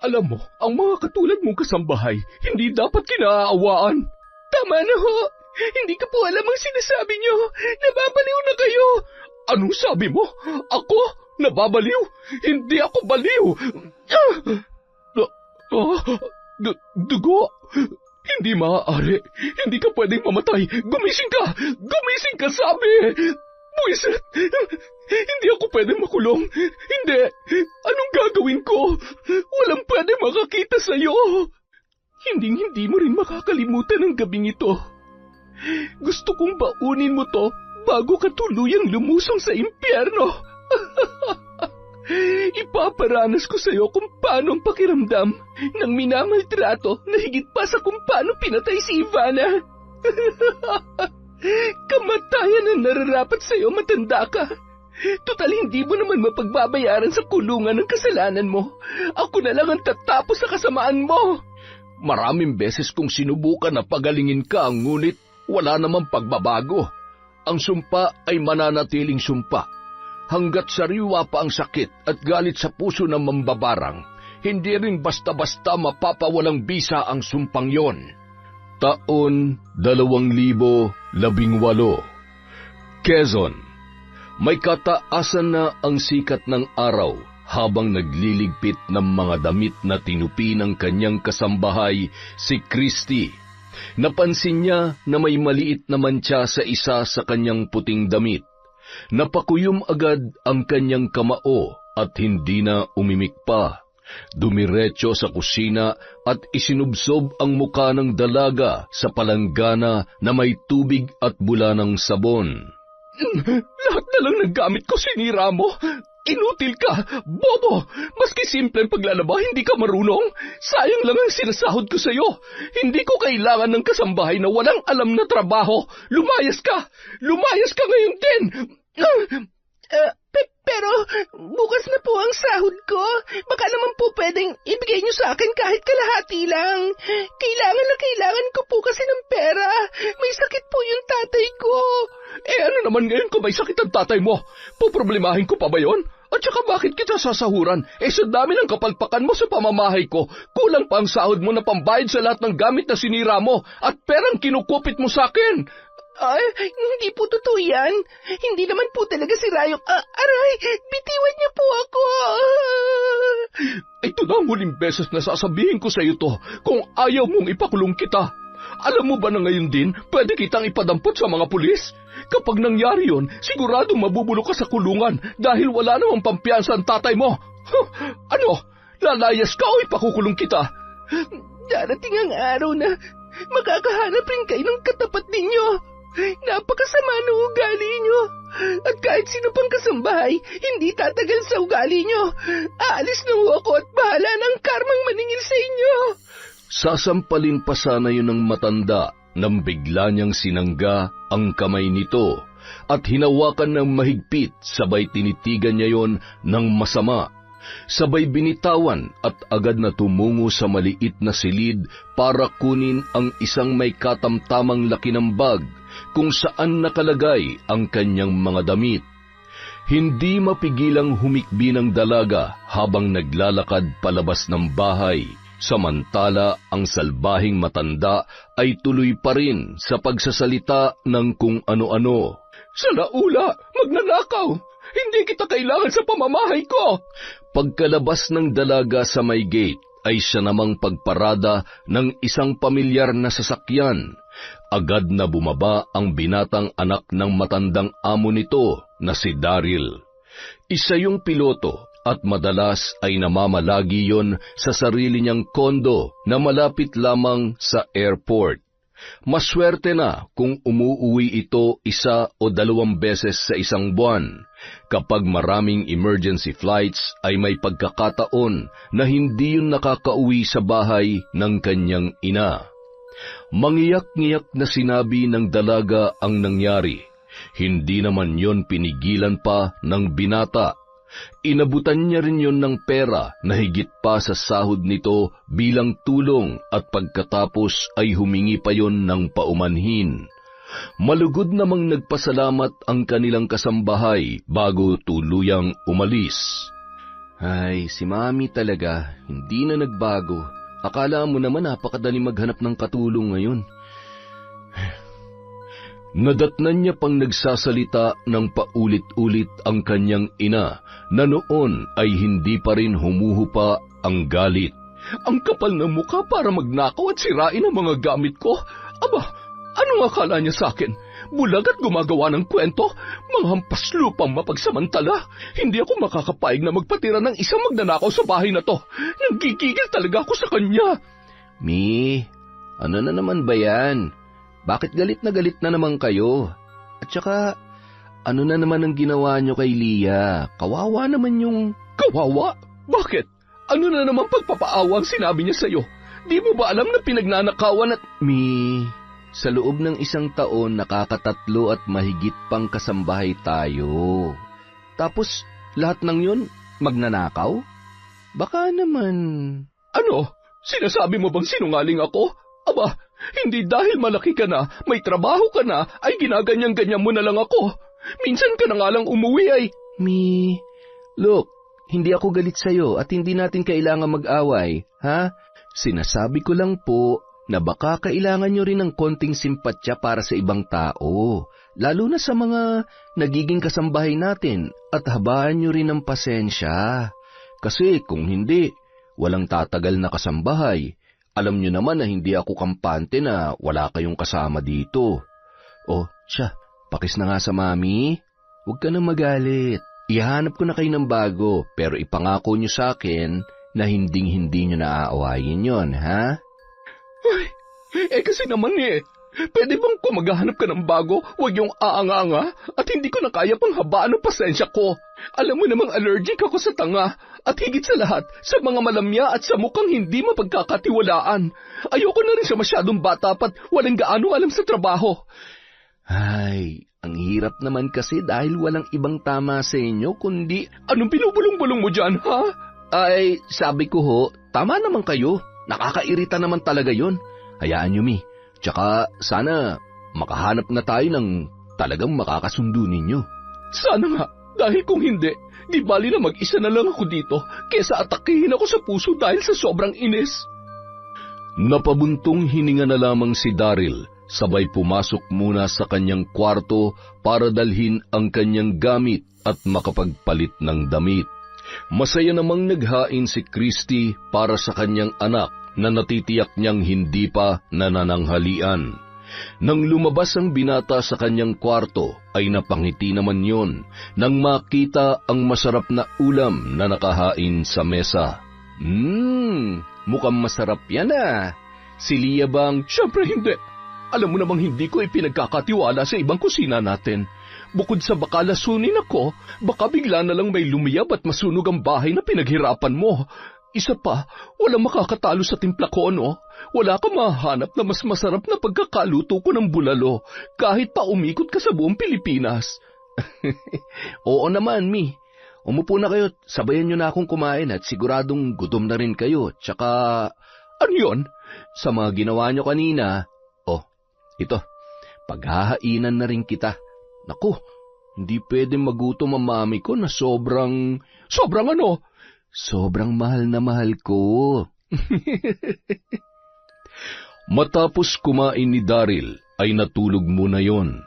Alam mo, ang mga katulad mong kasambahay, hindi dapat kinaaawaan. Tama na ho. Hindi ko po alam ang sinasabi niyo. Nababaliw na kayo. Anong sabi mo? Ako? Nababaliw? Hindi ako baliw. Dugo? Hindi maaari. Hindi ka pwedeng mamatay. Gumising ka! Gumising ka, sabi! Buisit! Hindi ako pwedeng makulong. Hindi. Anong gagawin ko? Walang pwedeng makakita sa'yo. Hindi mo rin makakalimutan ang gabing ito. Gusto kong baunin mo to bago ka tuluyang lumusong sa impyerno. Ipaparanas ko sa'yo kung paano ang pakiramdam ng minamaltrato na higit pa sa kung paano pinatay si Ivana. Kamatayan ang nararapat sa'yo, matanda ka. Total, hindi mo naman mapagbabayaran sa kulungan ng kasalanan mo. Ako na lang ang tatapos sa kasamaan mo. Maraming beses kong sinubukan na pagalingin ka, ngunit wala namang pagbabago. Ang sumpa ay mananatiling sumpa. Hanggat sariwa pa ang sakit at galit sa puso ng mambabarang, hindi rin basta-basta mapapawalang bisa ang sumpang yon. Taon 2018, Quezon. May kataasan na ang sikat ng araw habang nagliligpit ng mga damit na tinupi ng kanyang kasambahay, si Christy. Napansin niya na may maliit na mantsa sa isa sa kanyang puting damit. Napakuyom agad ang kanyang kamao at hindi na umimik pa. Dumiretso sa kusina at isinubsob ang muka ng dalaga sa palanggana na may tubig at bula ng sabon. Lahat na lang ng gamit ko sinira mo. Inutil ka, bobo! Maski simpleng paglalaba, hindi ka marunong. Sayang lang ang sinasahod ko sa'yo. Hindi ko kailangan ng kasambahay na walang alam na trabaho. Lumayas ka! Lumayas ka ngayon din! Pero bukas na po ang sahod ko. Baka naman po pwedeng ibigay niyo sa akin kahit kalahati lang. Kailangan ko po kasi ng pera. May sakit po yung tatay ko. Ano naman ngayon kung may sakit ang tatay mo? Poproblemahin ko pa ba yon? At saka bakit kita sasahuran? Sa dami ng kapalpakan mo sa pamamahay ko, kulang pa ang sahod mo na pambayad sa lahat ng gamit na sinira mo at perang kinukupit mo sa akin. Ay, hindi po totoo yan. Hindi naman po talaga si Rayong... aray, bitiwan niya po ako. Ito na ang huling beses na sasabihin ko sa iyo to kung ayaw mong ipakulong kita. Alam mo ba na ngayon din, pwede kitang ipadampot sa mga pulis? Kapag nangyari yon, siguradong mabubulok ka sa kulungan dahil wala namang pampiyansa ang tatay mo. Ano? Lalayas ka o ipakukulong kita? Darating ang araw na makakahanap rin kayo ng katapat ninyo. Napakasama ng ugali nyo. At kahit sino pang kasambahay, hindi tatagal sa ugali nyo. Aalis na ako at bahala ng karmang maningil sa inyo. Sasampalin pa sana yun ng matanda nang bigla niyang sinangga ang kamay nito at hinawakan ng mahigpit, sabay tinitigan niya yon ng masama. Sabay binitawan at agad na tumungo sa maliit na silid para kunin ang isang may katamtamang laki ng bag kung saan nakalagay ang kanyang mga damit. Hindi mapigilang humikbi ng dalaga habang naglalakad palabas ng bahay, samantala ang salbahing matanda ay tuloy pa rin sa pagsasalita ng kung ano-ano. Salaula, magnanakaw! Hindi kita kailangan sa pamamahay ko! Pagkalabas ng dalaga sa may gate, ay siya namang pagparada ng isang pamilyar na sasakyan. Agad na bumaba ang binatang anak ng matandang amo nito na si Daryl. Isa yung piloto at madalas ay namamalagi yon sa sarili niyang kondo na malapit lamang sa airport. Maswerte na kung umuuwi ito 1 o 2 beses sa isang buwan. Kapag maraming emergency flights ay may pagkakataon na hindi yun nakakauwi sa bahay ng kanyang ina. Mangiyak-ngiyak na sinabi ng dalaga ang nangyari. Hindi naman yon pinigilan pa ng binata. Inabutan niya rin yon ng pera na higit pa sa sahod nito bilang tulong at pagkatapos ay humingi pa yon ng paumanhin. Malugod namang nagpasalamat ang kanilang kasambahay bago tuluyang umalis. Ay, si Mami talaga, hindi na nagbago. Akala mo naman napakadali maghanap ng katulong ngayon. Nadatnan niya pang nagsasalita ng paulit-ulit ang kanyang ina na noon ay hindi pa rin humuhupa ang galit. Ang kapal ng mukha para magnakaw at sirain ang mga gamit ko. Aba, anong akala niya sa akin? Bulag at gumagawa ng kwento? Mga hampas lupang mapagsamantala. Hindi ako makakapayag na magpatira ng isang magnanakaw sa bahay na to. Nanggigigil talaga ako sa kanya. Mi, ano na naman ba yan? Bakit galit na naman kayo? At saka, ano na naman ang ginawa nyo kay Lia? Kawawa naman yung... Kawawa? Bakit? Ano na naman pagpapaawa ang sinabi niya sa'yo? Di mo ba alam na pinagnanakawan at... Mi, sa loob ng isang taon nakakatatlo at mahigit pang kasambahay tayo. Tapos, lahat ng yun, magnanakaw? Baka naman... Ano? Sinasabi mo bang sinungaling ako? Aba, hindi dahil malaki ka na, may trabaho ka na, ay ginaganyan-ganyan mo na lang ako. Minsan ka na nga lang umuwi ay... Mi, look, hindi ako galit sa'yo at hindi natin kailangan mag-away, ha? Sinasabi ko lang po na baka kailangan nyo rin ng konting simpatya para sa ibang tao, lalo na sa mga nagiging kasambahay natin at habaan nyo rin ng pasensya. Kasi kung hindi, walang tatagal na kasambahay. Alam nyo naman na hindi ako kampante na wala kayong kasama dito. Oh, siya, pakis na nga sa Mami. Huwag ka na magalit. Ihanap ko na kayo ng bago, pero ipangako nyo sa akin na hinding-hindi nyo naaawayin yon, ha? Ay, kasi naman pwede bang kung maghahanap ka ng bago, huwag yung aanga-anga at hindi ko na kaya pang habaan ng pasensya ko. Alam mo namang allergic ako sa tanga at higit sa lahat, sa mga malamya at sa mukhang hindi mapagkakatiwalaan. Ayoko na rin sa masyadong bata pat walang gaano alam sa trabaho. Ay, ang hirap naman kasi dahil walang ibang tama sa inyo kundi... Anong binubulong-bulong mo dyan, ha? Ay, sabi ko ho, tama naman kayo. Nakakairita naman talaga yon. Hayaan nyo, Mi. Tsaka sana makahanap na tayo ng talagang makakasundo ninyo. Sana nga, dahil kung hindi, di bali na mag-isa na lang ako dito kesa atakihin ako sa puso dahil sa sobrang inis. Napabuntong hininga na lamang si Daryl, sabay pumasok muna sa kanyang kwarto para dalhin ang kanyang gamit at makapagpalit ng damit. Masaya namang naghain si Christy para sa kanyang anak na natitiyak niyang hindi pa nanananghalian. Nang lumabas ang binata sa kanyang kwarto, ay napangiti naman yon nang makita ang masarap na ulam na nakahain sa mesa. Mukhang masarap yan ah. Si Lia bang? Siyempre hindi. Alam mo namang hindi ko ipinagkakatiwala sa ibang kusina natin. Bukod sa baka lasunin ako, baka bigla na lang may lumiyab at masunog ang bahay na pinaghirapan mo. Isa pa, walang makakatalo sa timpla ko, no? Wala ka mahanap na mas masarap na pagkakaluto ko ng bulalo, kahit pa umikot ka sa buong Pilipinas. Oo naman, Mi. Umupo na kayo, sabayan nyo na akong kumain at siguradong gutom na rin kayo. Tsaka, ano yun? Sa mga ginawa nyo kanina, ito, paghahainan na rin kita. Naku, hindi pwedeng magutom ang mami ko na sobrang ano? Sobrang mahal na mahal ko. Matapos kumain ni Daryl, ay natulog muna yon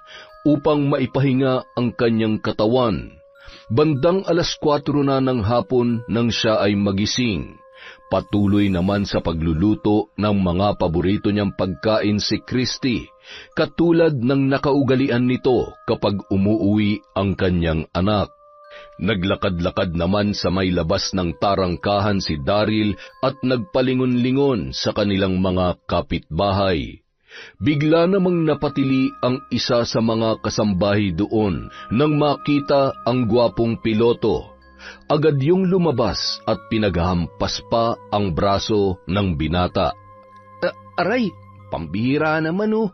upang maipahinga ang kanyang katawan. Bandang 4:00 na ng hapon nang siya ay magising. Patuloy naman sa pagluluto ng mga paborito niyang pagkain si Christy, katulad ng nakaugalian nito kapag umuuwi ang kanyang anak. Naglakad-lakad naman sa may labas ng tarangkahan si Daryl at nagpalingon-lingon sa kanilang mga kapitbahay. Bigla namang napatili ang isa sa mga kasambahay doon nang makita ang gwapong piloto. Agad yung lumabas at pinaghampas pa ang braso ng binata. Aray, pambihira naman oh.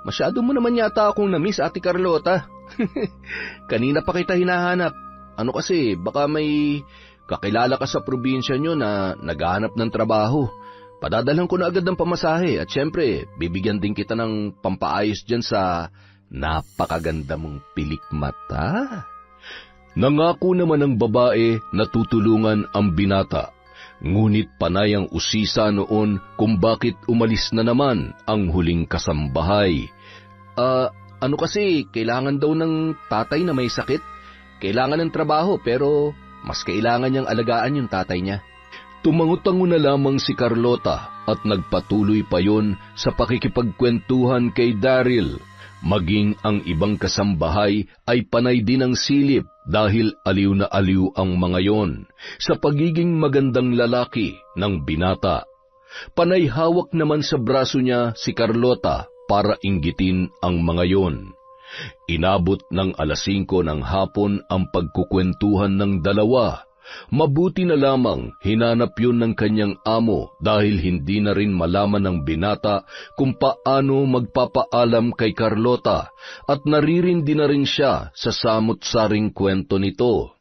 Masyado mo naman yata akong na-miss, Ate Carlota. Kanina pa kita hinahanap. Ano kasi, baka may kakilala ka sa probinsya nyo na naghahanap ng trabaho. Padadalan ko na agad ng pamasahe at syempre, bibigyan din kita ng pampaayos dyan sa napakaganda mong pilik mata. Nangako naman ng babae na tutulungan ang binata, ngunit panay ang usisa noon kung bakit umalis na naman ang huling kasambahay. Ano kasi, kailangan daw ng tatay na may sakit. Kailangan ng trabaho pero mas kailangan niyang alagaan yung tatay niya. Tumango-tango na lamang si Carlota at nagpatuloy pa yon sa pakikipagkwentuhan kay Daryl. Maging ang ibang kasambahay ay panay din ang silip dahil aliw na aliw ang mga yon sa pagiging magandang lalaki ng binata. Panay hawak naman sa braso niya si Carlota para inggitin ang mga yon. Inabot ng 5:00 ng hapon ang pagkukwentuhan ng dalawa. Mabuti na lamang hinanap yun ng kanyang amo dahil hindi na rin malaman ng binata kung paano magpapaalam kay Carlota at naririndi na rin siya sa samot-saring kwento nito.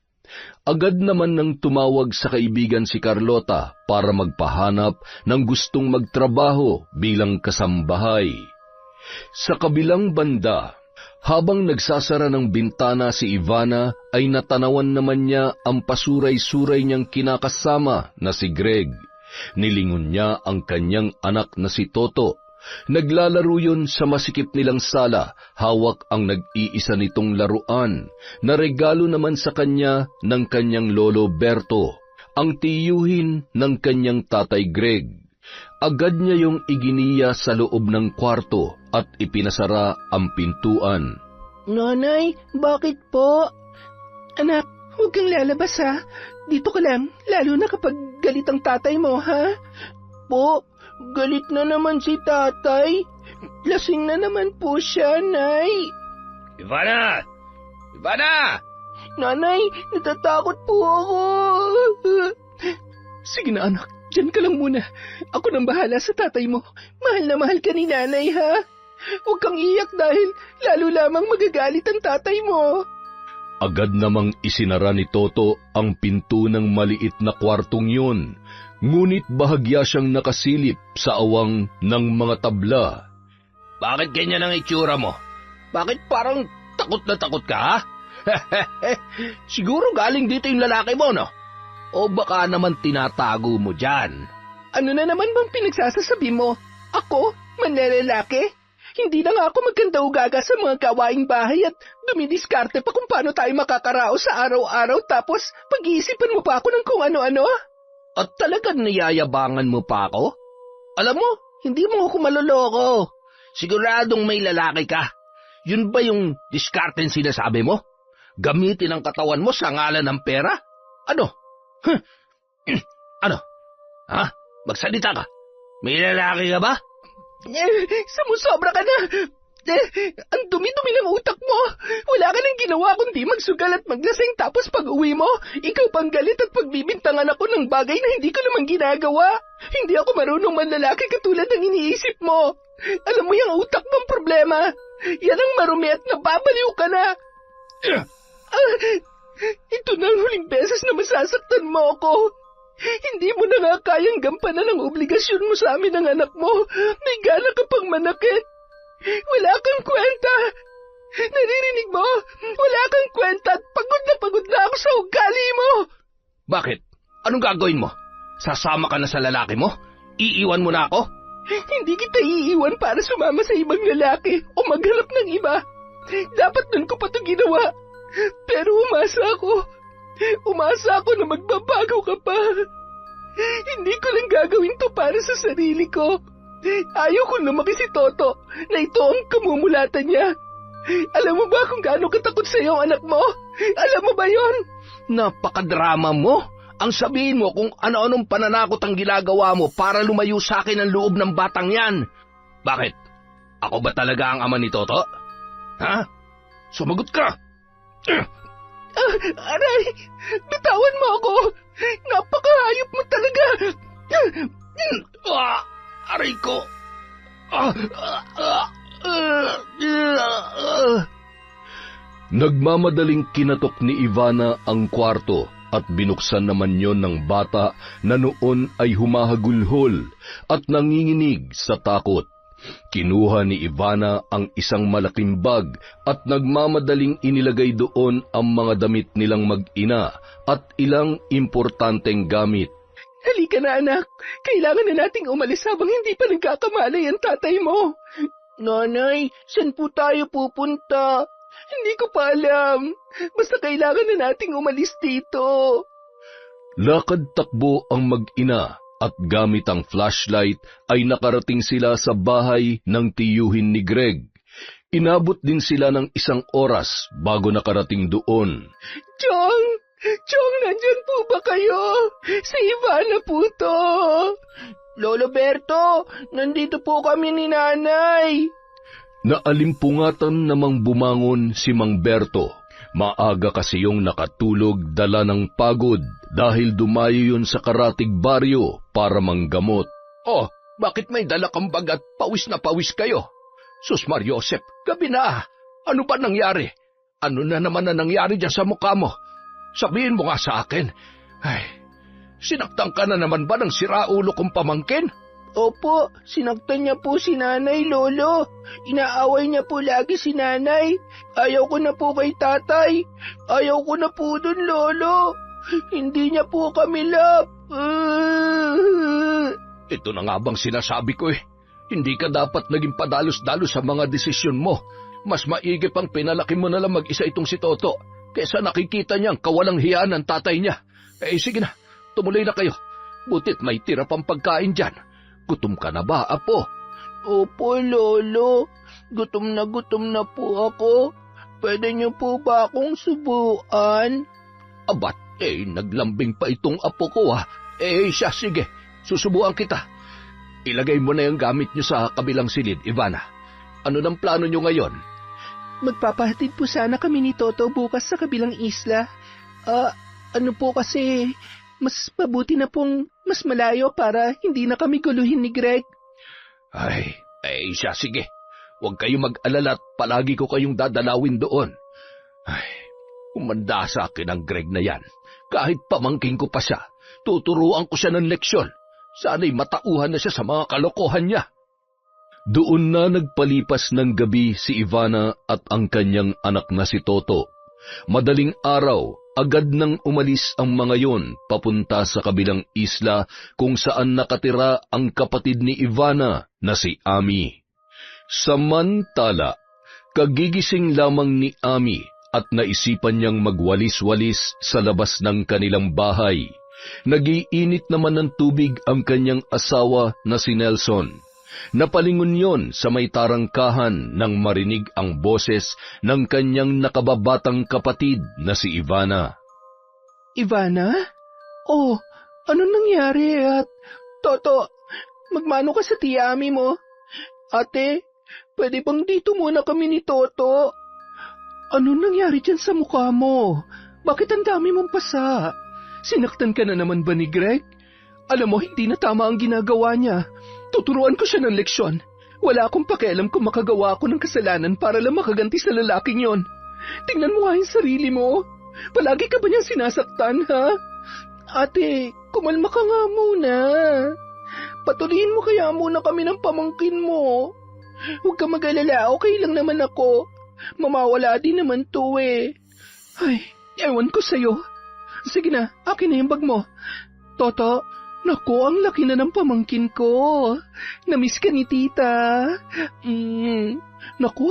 Agad naman nang tumawag sa kaibigan si Carlota para magpahanap ng gustong magtrabaho bilang kasambahay. Sa kabilang banda, habang nagsasara ng bintana si Ivana ay natanawan naman niya ang pasuray-suray niyang kinakasama na si Greg. Nilingon niya ang kanyang anak na si Toto. Naglalaro yun sa masikip nilang sala, hawak ang nag-iisa nitong laruan, na regalo naman sa kanya ng kanyang lolo Berto, ang tiyuhin ng kanyang tatay Greg. Agad niya yung iginiya sa loob ng kwarto at ipinasara ang pintuan. Nanay, bakit po? Anak, huwag kang lalabas ha. Dito ka lang, lalo na kapag galit ang tatay mo ha. Po, galit na naman si tatay. Lasing na naman po siya, Nay. Ivana! Ivana! Nanay, natatakot po ako. Sige na anak, diyan ka lang muna. Ako nang bahala sa tatay mo. Mahal na mahal ka ni nanay ha. Huwag kang iyak dahil lalo lamang magagalit ang tatay mo. Agad namang isinara ni Toto ang pinto ng maliit na kwartong yun, ngunit bahagya siyang nakasilip sa awang ng mga tabla. Bakit ganyan ang itsura mo? Bakit parang takot na takot ka, ha? Siguro galing dito yung lalaki mo, no? O baka naman tinatago mo dyan? Ano na naman bang pinagsasasabi mo? Ako? Manlalaki? Hindi na nga ako magkanda-ugaga sa mga gawaing bahay at dumidiskarte pa kung paano tayo makakarao sa araw-araw tapos pag-iisipan mo pa ako ng kung ano-ano? At talagang niyayabangan mo pa ako? Alam mo, hindi mo ako maloloko. Siguradong may lalaki ka. Yun ba yung diskarten sinasabi mo? Gamitin ang katawan mo sa ngalan ng pera? Ano? Ano? Ha? Magsalita ka. May lalaki ka ba? Sumusobra ka na. Ang dumi-dumi ng utak mo. Wala ka nang ginawa kundi magsugal at maglasing tapos pag-uwi mo, ikaw pang galit at pagbibintangan ako ng bagay na hindi ko naman ginagawa. Hindi ako marunong manlalaki katulad ng iniisip mo. Alam mo yung utak mong problema. Yan ang marumi at nababaliw ka na. Ito na ang huling beses na masasaktan mo ako. Hindi mo na nga kayang gampanan ang obligasyon mo sa amin ng anak mo. May gana ka pang manakit. Wala kang kwenta. Naririnig mo? Wala kang kwenta at pagod na ako sa ugali mo. Bakit? Anong gagawin mo? Sasama ka na sa lalaki mo? Iiwan mo na ako? Hindi kita iiwan para sumama sa ibang lalaki o maghanap ng iba. Dapat nun ko pa ito ginawa. Pero umasa ako na magbabago ka pa. Hindi ko lang gagawin to para sa sarili ko. Ayaw ko lumaki si Toto na ito ang kamumulatan niya. Alam mo ba kung gaano katakot sa iyo ang anak mo? Alam mo ba yon? Napakadrama mo. Ang sabihin mo kung ano-anong pananakot ang ginagawa mo para lumayo sa akin ang loob ng batang yan. Bakit? Ako ba talaga ang ama ni Toto? Ha? Sumagot ka! Aray! Bitawan mo ako! Napakahayop mo talaga! Aray ko! Nagmamadaling kinatok ni Ivana ang kwarto at binuksan naman yon ng bata na noon ay humahagulhol at nanginginig sa takot. Kinuha ni Ivana ang isang malaking bag at nagmamadaling inilagay doon ang mga damit nilang mag-ina at ilang importanteng gamit. Halika na anak, kailangan na nating umalis habang hindi pa nagkakamalay ang tatay mo. Nanay, saan po tayo pupunta? Hindi ko pa alam. Basta kailangan na nating umalis dito. Lakad takbo ang mag-ina at gamit ang flashlight ay nakarating sila sa bahay ng tiyuhin ni Greg. Inabot din sila ng 1 oras bago nakarating doon. Chong! Chong, nandyan po ba kayo? Si Ivana po to. Lolo Berto, nandito po kami ni Nanay. Naalimpungatan namang bumangon si Mang Berto. Maaga kasi yung nakatulog dala ng pagod dahil dumayo yun sa Karatig Baryo para manggamot. Oh, bakit may dala kang bag at pawis na pawis kayo? Sus Mariosep, gabi na. Ano ba nangyari? Ano na naman na nangyari dyan sa mukha mo? Sabihin mo nga sa akin. Ay, sinaktan ka na naman ba ng siraulo kong pamangkin? Opo, sinaktan niya po si Nanay, Lolo. Inaaway niya po lagi si Nanay. Ayaw ko na po kay Tatay. Ayaw ko na po dun, Lolo. Hindi niya po kami love. Ito na nga bang sinasabi ko eh. Hindi ka dapat naging padalos-dalos sa mga desisyon mo. Mas maigi pang pinalaki mo na lang mag-isa itong si Toto kaysa nakikita niyang kawalang hiya ng tatay niya. Eh sige na, tumuloy na kayo. Butit may tira pang pagkain dyan. Gutom ka na ba, Apo? Opo, Lolo. Gutom na po ako. Pwede niyo po ba akong subuan? Abat, naglambing pa itong apo ko ha. Siya, sige, susubuan kita. Ilagay mo na yung gamit niyo sa kabilang silid, Ivana. Ano nang plano niyo ngayon? Magpapahatid po sana kami ni Toto bukas sa kabilang isla. Ano po kasi, mas mabuti na pong mas malayo para hindi na kami guluhin ni Greg. Ay, siya, sige. Huwag kayo mag-alala at palagi ko kayong dadalawin doon. Ay, umanda sa akin ang Greg na yan. Kahit pamangking ko pa siya, tuturuan ko siya ng leksyon. Sana'y matauhan na siya sa mga kalokohan niya. Doon na nagpalipas ng gabi si Ivana at ang kanyang anak na si Toto. Madaling araw, agad nang umalis ang mga yon papunta sa kabilang isla kung saan nakatira ang kapatid ni Ivana na si Ami. Samantala, kagigising lamang ni Ami at naisipan niyang magwalis-walis sa labas ng kanilang bahay. Nagiinit naman ng tubig ang kanyang asawa na si Nelson. Napalingon yon sa may tarangkahan nang marinig ang boses ng kanyang nakababatang kapatid na si Ivana. Ivana? Oh, anong nangyari at... Toto, magmano ka sa tiyami mo? Ate, pwede bang dito muna kami ni Toto? Anong nangyari dyan sa mukha mo? Bakit ang dami mong pasa? Sinaktan ka na naman ba ni Greg? Alam mo, hindi na tama ang ginagawa niya. Tuturuan ko siya ng leksyon. Wala akong pakialam kung makagawa ako ng kasalanan para lang makaganti sa lalaking yon. Tingnan mo nga yung sarili mo. Palagi ka ba niyang sinasaktan, ha? Ate, kumalma ka nga muna. Patuloyin mo kaya muna kami ng pamangkin mo. Huwag ka mag-alala, okay lang naman ako. Mamawala din naman to eh. Ay, ewan ko sa'yo. Sige na, akin na yung bag mo. Toto, naku, ang laki na ng pamangkin ko. Namiss ka ni tita. Naku,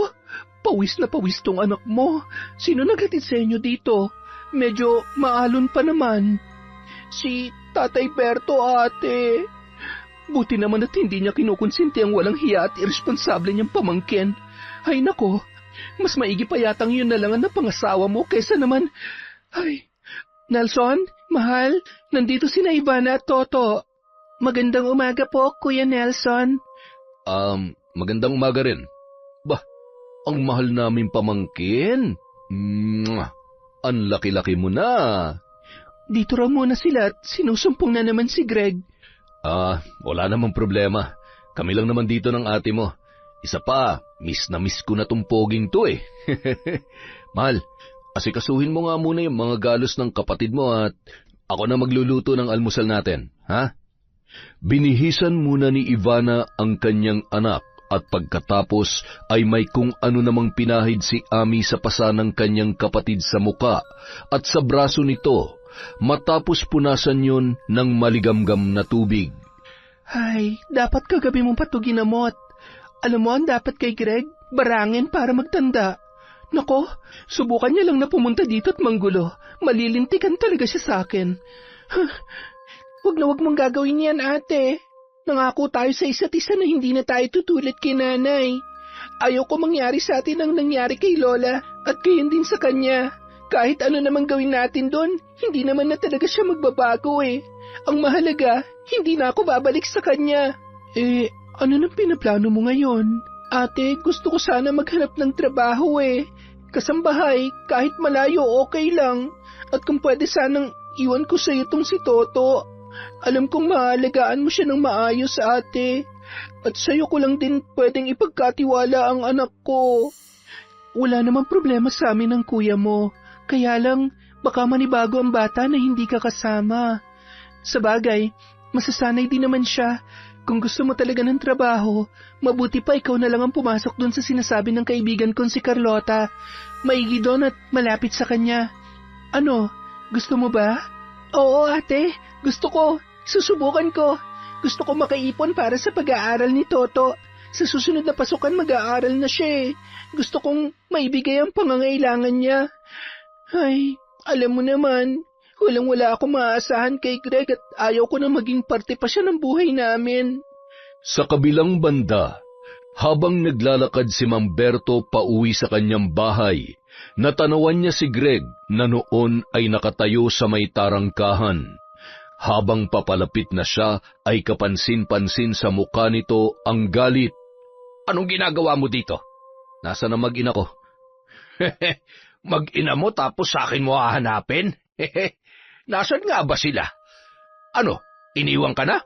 pawis na pawis tong anak mo. Sino naghatid sa inyo dito? Medyo maalon pa naman. Si Tatay Berto, ate. Buti naman at hindi niya kinukonsinti ang walang hiya at irresponsable niyang pamangkin. Ay nako, mas maigi pa yatang yun na lang ang napangasawa mo kaysa naman... Ay, Nelson, mahal, nandito si Ivana at Toto. Magandang umaga po, Kuya Nelson. Magandang umaga rin. Bah, ang mahal namin pamangkin. Ang laki-laki mo na. Dito raw muna sila at sinusumpong na naman si Greg. Wala namang problema. Kami lang naman dito ng ate mo. Isa pa, miss na miss ko na tong poging to eh. Mahal, asikasuhin mo nga muna yung mga galos ng kapatid mo at ako na magluluto ng almusal natin, ha? Binihisan muna ni Ivana ang kanyang anak at pagkatapos ay may kung ano namang pinahid si Ami sa pasa ng kanyang kapatid sa muka at sa braso nito, matapos punasan yun ng maligamgam na tubig. Ay, dapat kagabi mong patugin ginamot. Alam mo ang dapat kay Greg? Barangin para magtanda. Nako, subukan niya lang na pumunta dito at manggulo. Malilintikan talaga siya sa akin. Wag mong gagawin yan, ate. Nangako tayo sa isa't isa na hindi na tayo tutulad kay nanay. Ayoko mangyari sa atin ang nangyari kay Lola at gayon din sa kanya. Kahit ano naman gawin natin doon, hindi naman na talaga siya magbabago eh. Ang mahalaga, hindi na ako babalik sa kanya. Ano nang pinaplano mo ngayon? Ate, gusto ko sana maghanap ng trabaho eh. Kasambahay, kahit malayo okay lang. At kung pwede sanang iwan ko sa iyo tong si Toto. Alam kong maalagaan mo siya ng maayos, ate. At sa'yo ko lang din pwedeng ipagkatiwala ang anak ko. Wala namang problema sa amin ng kuya mo. Kaya lang, baka manibago ang bata na hindi ka kasama. Sabagay, masasanay din naman siya. Kung gusto mo talaga ng trabaho, mabuti pa ikaw na lang ang pumasok doon sa sinasabi ng kaibigan kong si Carlota. Maigi doon at malapit sa kanya. Ano, gusto mo ba? Oo, ate. Gusto ko. Susubukan ko. Gusto ko makaipon para sa pag-aaral ni Toto. Sa susunod na pasukan mag-aaral na siya eh. Gusto kong maibigay ang pangangailangan niya. Ay, alam mo naman, walang-wala akong maaasahan kay Greg at ayaw ko na maging parte pa siya ng buhay namin. Sa kabilang banda, habang naglalakad si Mamberto pauwi sa kanyang bahay, natanawan niya si Greg na noon ay nakatayo sa may tarangkahan. Habang papalapit na siya ay kapansin-pansin sa mukha nito ang galit. Anong ginagawa mo dito? Nasa na mag-ina ko? Mag-ina mo tapos sa akin mo hahanapin? Nasaan nga ba sila? Ano, iniwan ka na?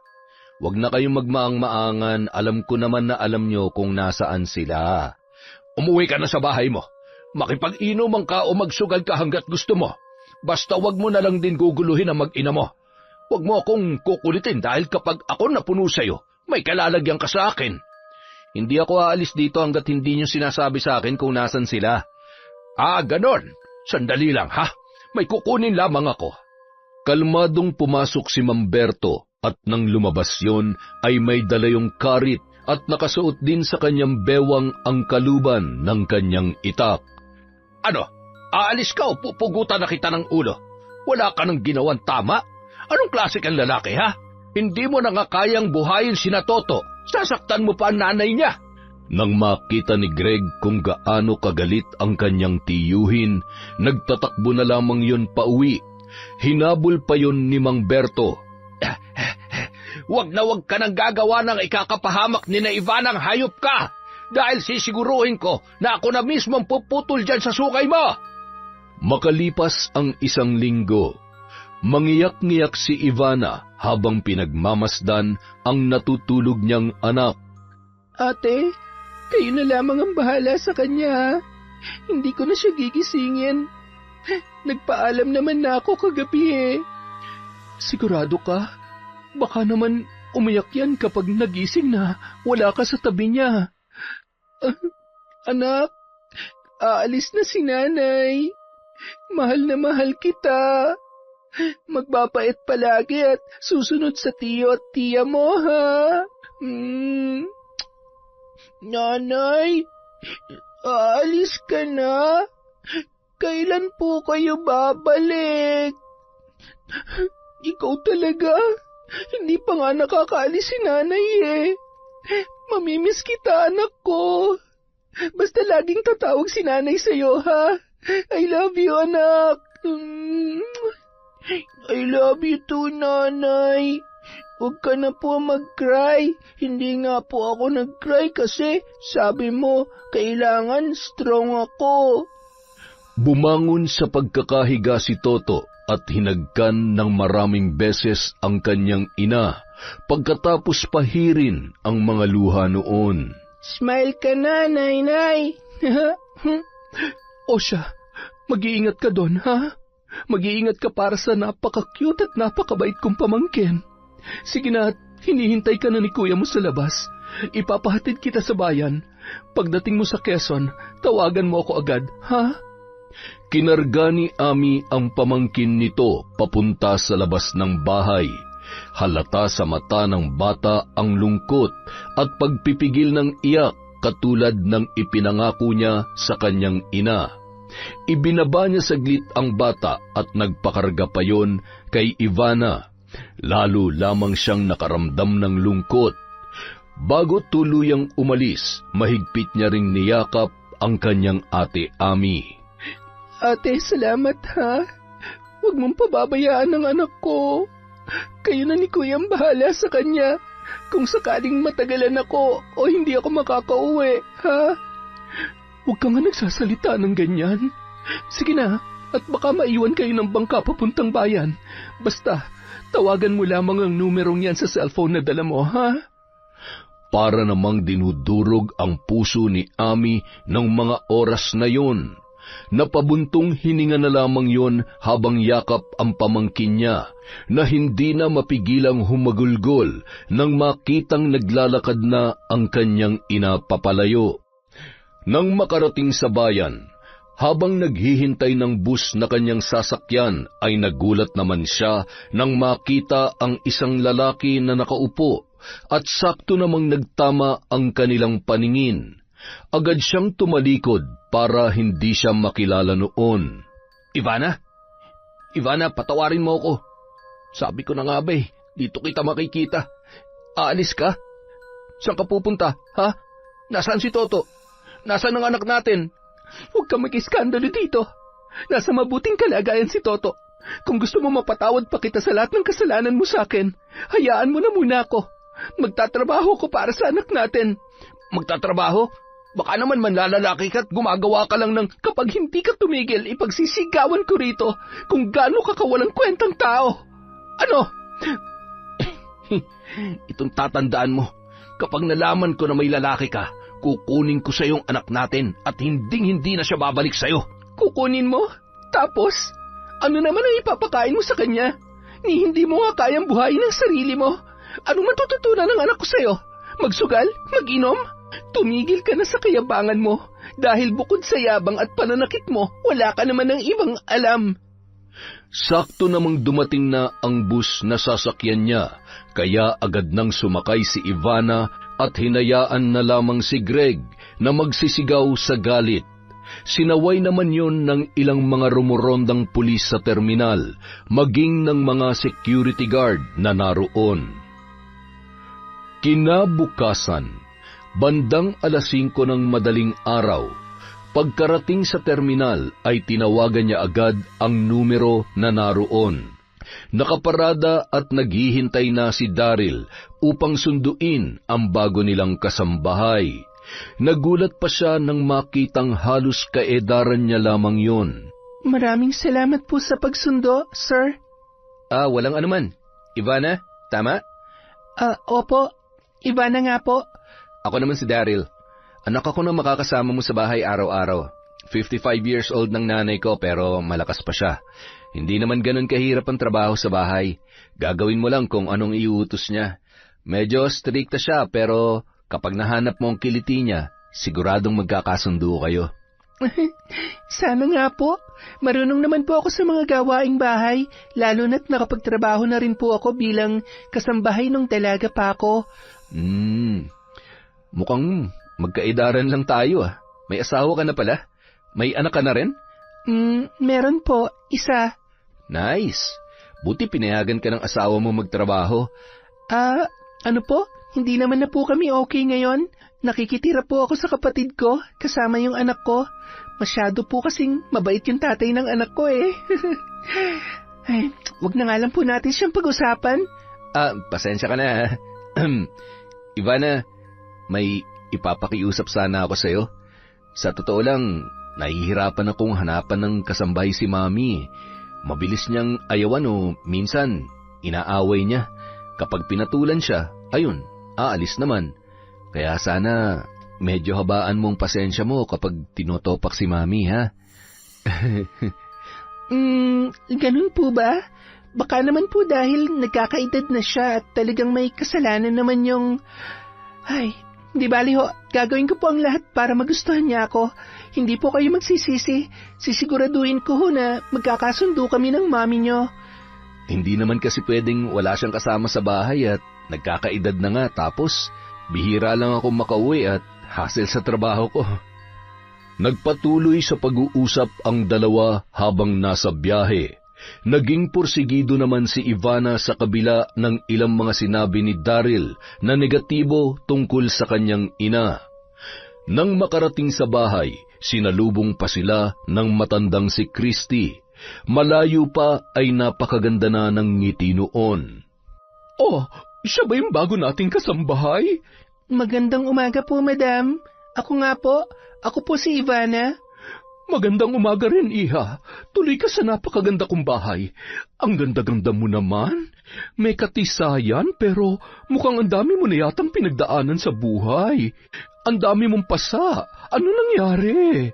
Huwag na kayong magmaang-maangan, alam ko naman na alam nyo kung nasaan sila. Umuwi ka na sa bahay mo. Makipag-inuman ka o magsugal ka hanggat gusto mo. Basta wag mo na lang din guguluhin ang mag-ina mo. Huwag mo akong kukulitin dahil kapag ako napuno sa'yo, may kalalagyan ka sa akin. Hindi ako aalis dito hanggat hindi nyo sinasabi sa akin kung nasan sila. Ganon. Sandali lang, ha? May kukunin lamang ako. Kalmadong pumasok si Mamberto at nang lumabas yon ay may dala yung karit at nakasuot din sa kanyang bewang ang kaluban ng kanyang itak. Ano? Aalis ka o pupugutan na kita ng ulo? Wala ka nang ginawang tama? Anong klase kang lalaki, ha? Hindi mo na nga kayang buhayin sina Toto. Sasaktan mo pa ang nanay niya. Nang makita ni Greg kung gaano kagalit ang kanyang tiyuhin, nagtatakbo na lamang yun pauwi. Hinabol pa yun ni Mamberto. Wag ka nang gagawa ng ikakapahamak ni na Ivanang hayop ka! Dahil sisiguruhin ko na ako na mismong puputol dyan sa sukay mo! Makalipas ang 1 linggo, mangiyak-ngiyak si Ivana habang pinagmamasdan ang natutulog niyang anak. Ate, kayo na lamang ang bahala sa kanya. Hindi ko na siya gigisingin. Nagpaalam naman na ako kagabi eh. Sigurado ka? Baka naman umiyak yan kapag nagising na wala ka sa tabi niya. Anak, aalis na si nanay. Mahal na mahal kita. Magbabait palagi at susunod sa tiyo at tiya mo, ha? Nanay, aalis ka na? Kailan po kayo babalik? Ikaw talaga? Hindi pa nga nakakaalis si nanay eh. Mamimiss kita, anak ko. Basta laging tatawag si nanay sa'yo, ha? I love you, anak. I love you too, nanay. Huwag ka na po mag-cry. Hindi nga po ako nag-cry kasi sabi mo, kailangan strong ako. Bumangon sa pagkakahiga si Toto at hinagkan ng maraming beses ang kanyang ina pagkatapos pahirin ang mga luha noon. Smile ka na, nay-nay. O siya, mag-iingat ka doon, ha? Mag-iingat ka para sa napaka-cute at napakabait kong pamangkin. Sige na, hinihintay ka na ni kuya mo sa labas. Ipapahatid kita sa bayan. Pagdating mo sa Quezon, tawagan mo ako agad, ha? Kinarga ni Ami ang pamangkin nito papunta sa labas ng bahay. Halata sa mata ng bata ang lungkot at pagpipigil ng iyak katulad ng ipinangako niya sa kanyang ina. Ibinaba niya saglit ang bata at nagpakarga pa yon kay Ivana. Lalo lamang siyang nakaramdam ng lungkot. Bago tuluyang umalis, mahigpit niya ring niyakap ang kanyang ate Ami. Ate, salamat ha. Huwag mong pababayaan ang anak ko. Kayo na ni Kuya ang bahala sa kanya. Kung sakaling matagalan ako o hindi ako makakauwi, ha? Huwag ka nga nagsasalita ng ganyan. Sige na, at baka maiwan kayo ng bangka papuntang bayan. Basta, tawagan mo lamang ang numerong yan sa cellphone na dala mo, ha? Para namang dinudurog ang puso ni Ami ng mga oras na yon. Napabuntong hininga na lamang yon habang yakap ang pamangkin niya na hindi na mapigilang humagulgol nang makitang naglalakad na ang kanyang ina papalayo. Nang makarating sa bayan, habang naghihintay ng bus na kanyang sasakyan ay nagulat naman siya nang makita ang isang lalaki na nakaupo at sakto namang nagtama ang kanilang paningin. Agad siyang tumalikod para hindi siya makilala noon. Ivana? Ivana, patawarin mo ako. Sabi ko na nga ba dito kita makikita. Aalis ka? Saan ka pupunta, ha? Nasaan si Toto? Nasaan ang anak natin? Huwag ka mag-iskandalo dito. Nasa mabuting kalagayan si Toto. Kung gusto mo mapatawad pa kita sa lahat ng kasalanan mo sa akin, hayaan mo na muna ako. Magtatrabaho ko para sa anak natin. Magtatrabaho? Baka naman manlalalaki ka at gumagawa ka lang ng kapag hindi ka tumigil, ipagsisigawan ko rito kung gaano ka kawalang kwentang tao. Ano? Itong tatandaan mo, kapag nalaman ko na may lalaki ka, kukunin ko sa iyong anak natin at hinding-hindi na siya babalik sa iyo. Kukunin mo? Tapos, ano naman ang ipapakain mo sa kanya? Ni hindi mo nga kayang buhayin ang sarili mo. Anong matututunan ng anak ko sa iyo? Magsugal? Mag-inom? Tumigil ka na sa kayabangan mo dahil bukod sa yabang at pananakit mo, wala ka naman ng ibang alam. Sakto namang dumating na ang bus na sasakyan niya, kaya agad nang sumakay si Ivana at hinayaan na lamang si Greg na magsisigaw sa galit. Sinaway naman yon ng ilang mga rumorondang pulis sa terminal, maging ng mga security guard na naroon. Kinabukasan, bandang 5:00 ng madaling araw, pagkarating sa terminal ay tinawagan niya agad ang numero na naroon. Nakaparada at naghihintay na si Daryl upang sunduin ang bago nilang kasambahay. Nagulat pa siya nang makitang halos kaedaran niya lamang yon. Maraming salamat po sa pagsundo, sir. Walang anuman. Ivana, tama? Opo. Ivana nga po. Ako naman si Daryl. Anak ako na makakasama mo sa bahay araw-araw. 55 years old ng nanay ko pero malakas pa siya. Hindi naman ganun kahirap ang trabaho sa bahay. Gagawin mo lang kung anong iuutos niya. Medyo strikta siya pero kapag nahanap mo ang kiliti niya, siguradong magkakasundo kayo. Sana nga po. Marunong naman po ako sa mga gawaing bahay, lalo na't nakapagtrabaho na rin po ako bilang kasambahay nung dalaga pa ako. Mukhang magkaedaran lang tayo May asawa ka na pala? May anak ka na rin? Meron po, isa. Nice. Buti pinayagan ka ng asawa mo magtrabaho. Ano po? Hindi naman na po kami okay ngayon. Nakikitira po ako sa kapatid ko, kasama yung anak ko. Masyado po kasing mabait yung tatay ng anak ko Ay, wag na nga lang po natin siyang pag-usapan. Pasensya ka na Ivana, may ipapakiusap sana ako sa'yo. Sa totoo lang, nahihirapan akong hanapan ng kasambahay si Mami. Mabilis niyang ayawan o minsan inaaway niya. Kapag pinatulan siya, ayun, aalis naman. Kaya sana medyo habaan mong pasensya mo kapag tinotopak si Mami, ha? Ganun po ba? Baka naman po dahil nagkakaedad na siya at talagang may kasalanan naman yung... Ay, Di bali ho, gagawin ko po ang lahat para magustuhan niya ako. Hindi po kayo magsisisi. Sisiguraduhin ko ho na magkakasundo kami ng mami niyo. Hindi naman kasi pwedeng wala siyang kasama sa bahay at nagkakaedad na nga tapos bihira lang ako makauwi at hassle sa trabaho ko. Nagpatuloy sa pag-uusap ang dalawa habang nasa biyahe. Naging porsigido naman si Ivana sa kabila ng ilang mga sinabi ni Daryl na negatibo tungkol sa kanyang ina. Nang makarating sa bahay, sinalubong pa sila ng matandang si Christy. Malayo pa ay napakaganda na ng ngiti noon. Oh, siya ba yung bago nating kasambahay? Magandang umaga po, madam. Ako nga po. Ako po si Ivana. Magandang umaga rin, Iha. Tuloy ka sa napakaganda kong bahay. Ang ganda-ganda mo naman. May katisayan pero mukhang ang dami mo na yatang pinagdaanan sa buhay. Ang dami mong pasa. Ano nangyari?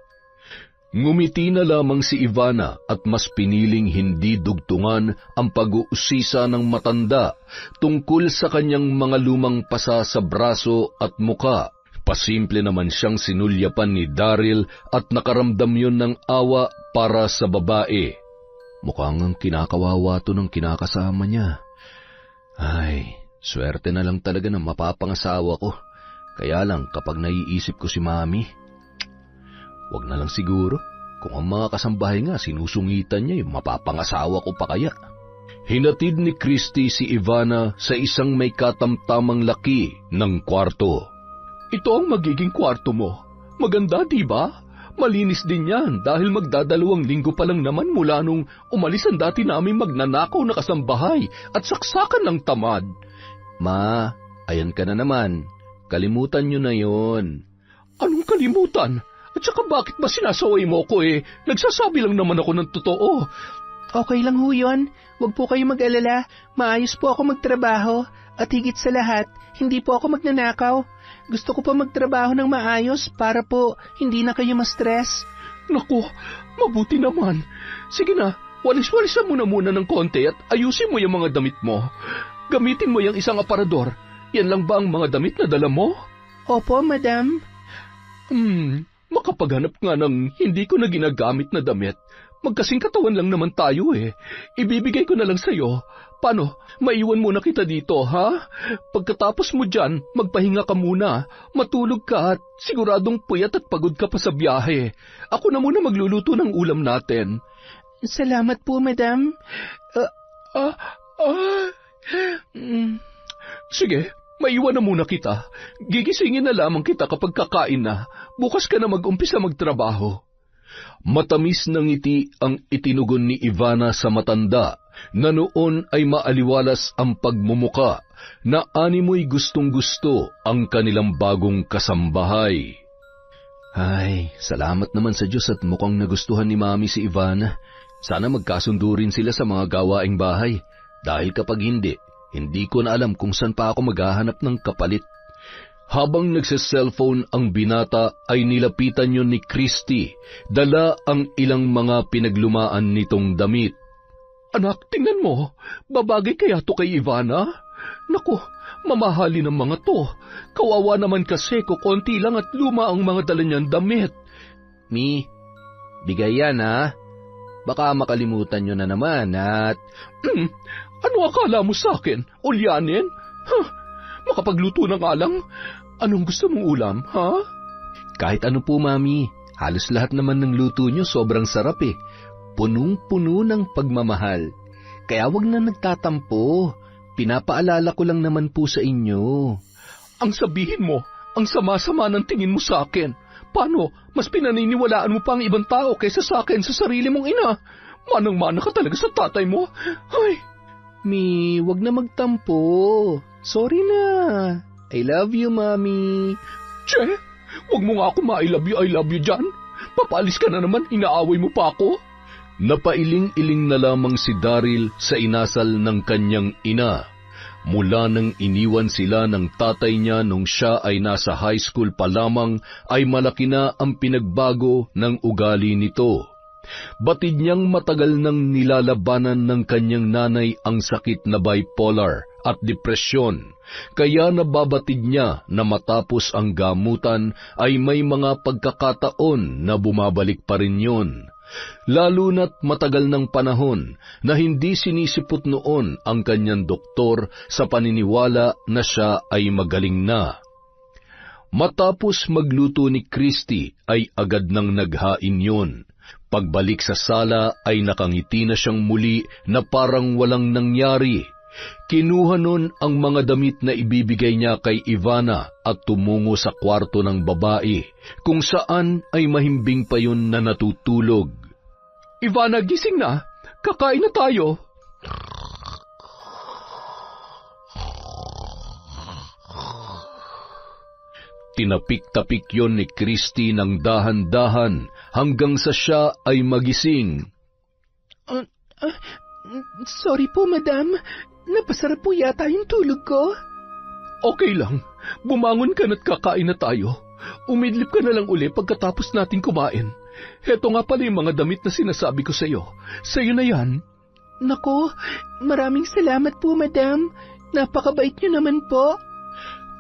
Ngumiti na lamang si Ivana at mas piniling hindi dugtungan ang pag-uusisa ng matanda tungkol sa kanyang mga lumang pasa sa braso at muka. Pasimple naman siyang sinulyapan ni Daryl at nakaramdam yun ng awa para sa babae. Mukhang ang kinakawawa to ng kinakasama niya. Ay, swerte na lang talaga na mapapangasawa ko. Kaya lang kapag naiisip ko si Mami, wag na lang siguro. Kung ang mga kasambahay nga sinusungitan niya, yung mapapangasawa ko pa kaya. Hinatid ni Christy si Ivana sa isang may katamtamang laki ng kwarto. Ito ang magiging kwarto mo. Maganda, di ba? Malinis din yan dahil magdadalawang linggo pa lang naman mula nung umalis ang dati namin magnanakaw na kasambahay at saksakan ng tamad. Ma, ayan ka na naman. Kalimutan nyo na yon. Anong kalimutan? At saka bakit ba sinasaway mo ko eh? Nagsasabi lang naman ako ng totoo. Okay lang ho yun. Huwag po kayo mag-alala. Maayos po ako magtrabaho. At higit sa lahat, hindi po ako magnanakaw. Gusto ko pa magtrabaho ng maayos para po hindi na kayo ma-stress. Naku, mabuti naman. Sige na, walis-walisan mo na muna ng konti at ayusin mo yung mga damit mo. Gamitin mo yung isang aparador. Yan lang ba ang mga damit na dala mo? Opo, madam. Makapaghanap nga ng hindi ko na ginagamit na damit. Magkasing katawan lang naman tayo eh. Ibibigay ko na lang sa'yo. Paano? Maiwan muna kita dito, ha? Pagkatapos mo dyan, magpahinga ka muna. Matulog ka at siguradong puyat at pagod ka pa sa biyahe. Ako na muna magluluto ng ulam natin. Salamat po, madam. Sige, maiwan na muna kita. Gigisingin na lamang kita kapag kakain na. Bukas ka na mag-umpisa magtrabaho. Matamis na ngiti ang itinugon ni Ivana sa matanda na noon ay maaliwalas ang pagmumuka na animoy gustong-gusto ang kanilang bagong kasambahay. Ay, salamat naman sa Diyos at mukhang nagustuhan ni Mami si Ivana. Sana magkasundo rin sila sa mga gawaing bahay dahil kapag hindi ko na alam kung saan pa ako maghahanap ng kapalit. Habang nagse-cellphone ang binata ay nilapitan yun ni Christy, dala ang ilang mga pinaglumaan nitong damit. Anak, tingnan mo, babagay kaya to kay Ivana? Naku, mamahali ng mga to. Kawawa naman kasi ko konti lang at luma ang mga dala niyang damit. Mi, bigay yan ha. Baka makalimutan nyo na naman at... Ano akala mo sa akin? Ulyanin? Makapagluto na nga lang. Anong gusto mong ulam, ha? Kahit ano po, Mami. Halos lahat naman ng luto nyo sobrang sarap eh. Punong-puno ng pagmamahal. Kaya wag na nagtatampo. Pinapaalala ko lang naman po sa inyo. Ang sabihin mo, ang sama-sama ng tingin mo sa akin. Paano? Mas pinaniniwalaan mo pa ang ibang tao kaysa sa akin sa sarili mong ina. Manang-mana ka talaga sa tatay mo. Ay! Mi, wag na magtampo. Sorry na. I love you, Mami. Che, wag mo nga ako I love you dyan. Papalis ka na naman, inaaway mo pa ako. Napailing-iling na lamang si Daryl sa inasal ng kanyang ina. Mula nang iniwan sila ng tatay niya nung siya ay nasa high school pa lamang, ay malaki na ang pinagbago ng ugali nito. Batid niyang matagal nang nilalabanan ng kanyang nanay ang sakit na bipolar at depresyon Kaya nababatid niya na matapos ang gamutan ay may mga pagkakataon na bumabalik pa rin yun. Lalo na't matagal ng panahon na hindi sinisipot noon ang kanyang doktor sa paniniwala na siya ay magaling na. Matapos magluto ni Christy ay agad nang naghain yun. Pagbalik sa sala ay nakangiti na siyang muli na parang walang nangyari. Kinuha nun ang mga damit na ibibigay niya kay Ivana at tumungo sa kwarto ng babae, kung saan ay mahimbing pa yun na natutulog. Ivana, gising na! Kakain na tayo! Tinapik-tapik yon ni Christy ng dahan-dahan hanggang sa siya ay magising. Sorry po, madam. Napasarap po yata yung tulog ko. Okay lang. Bumangon ka na't kakain na tayo. Umidlip ka na lang uli pagkatapos nating kumain. Heto nga pala yung mga damit na sinasabi ko sa'yo. Sa'yo na yan. Nako, maraming salamat po, madam. Napakabait niyo naman po.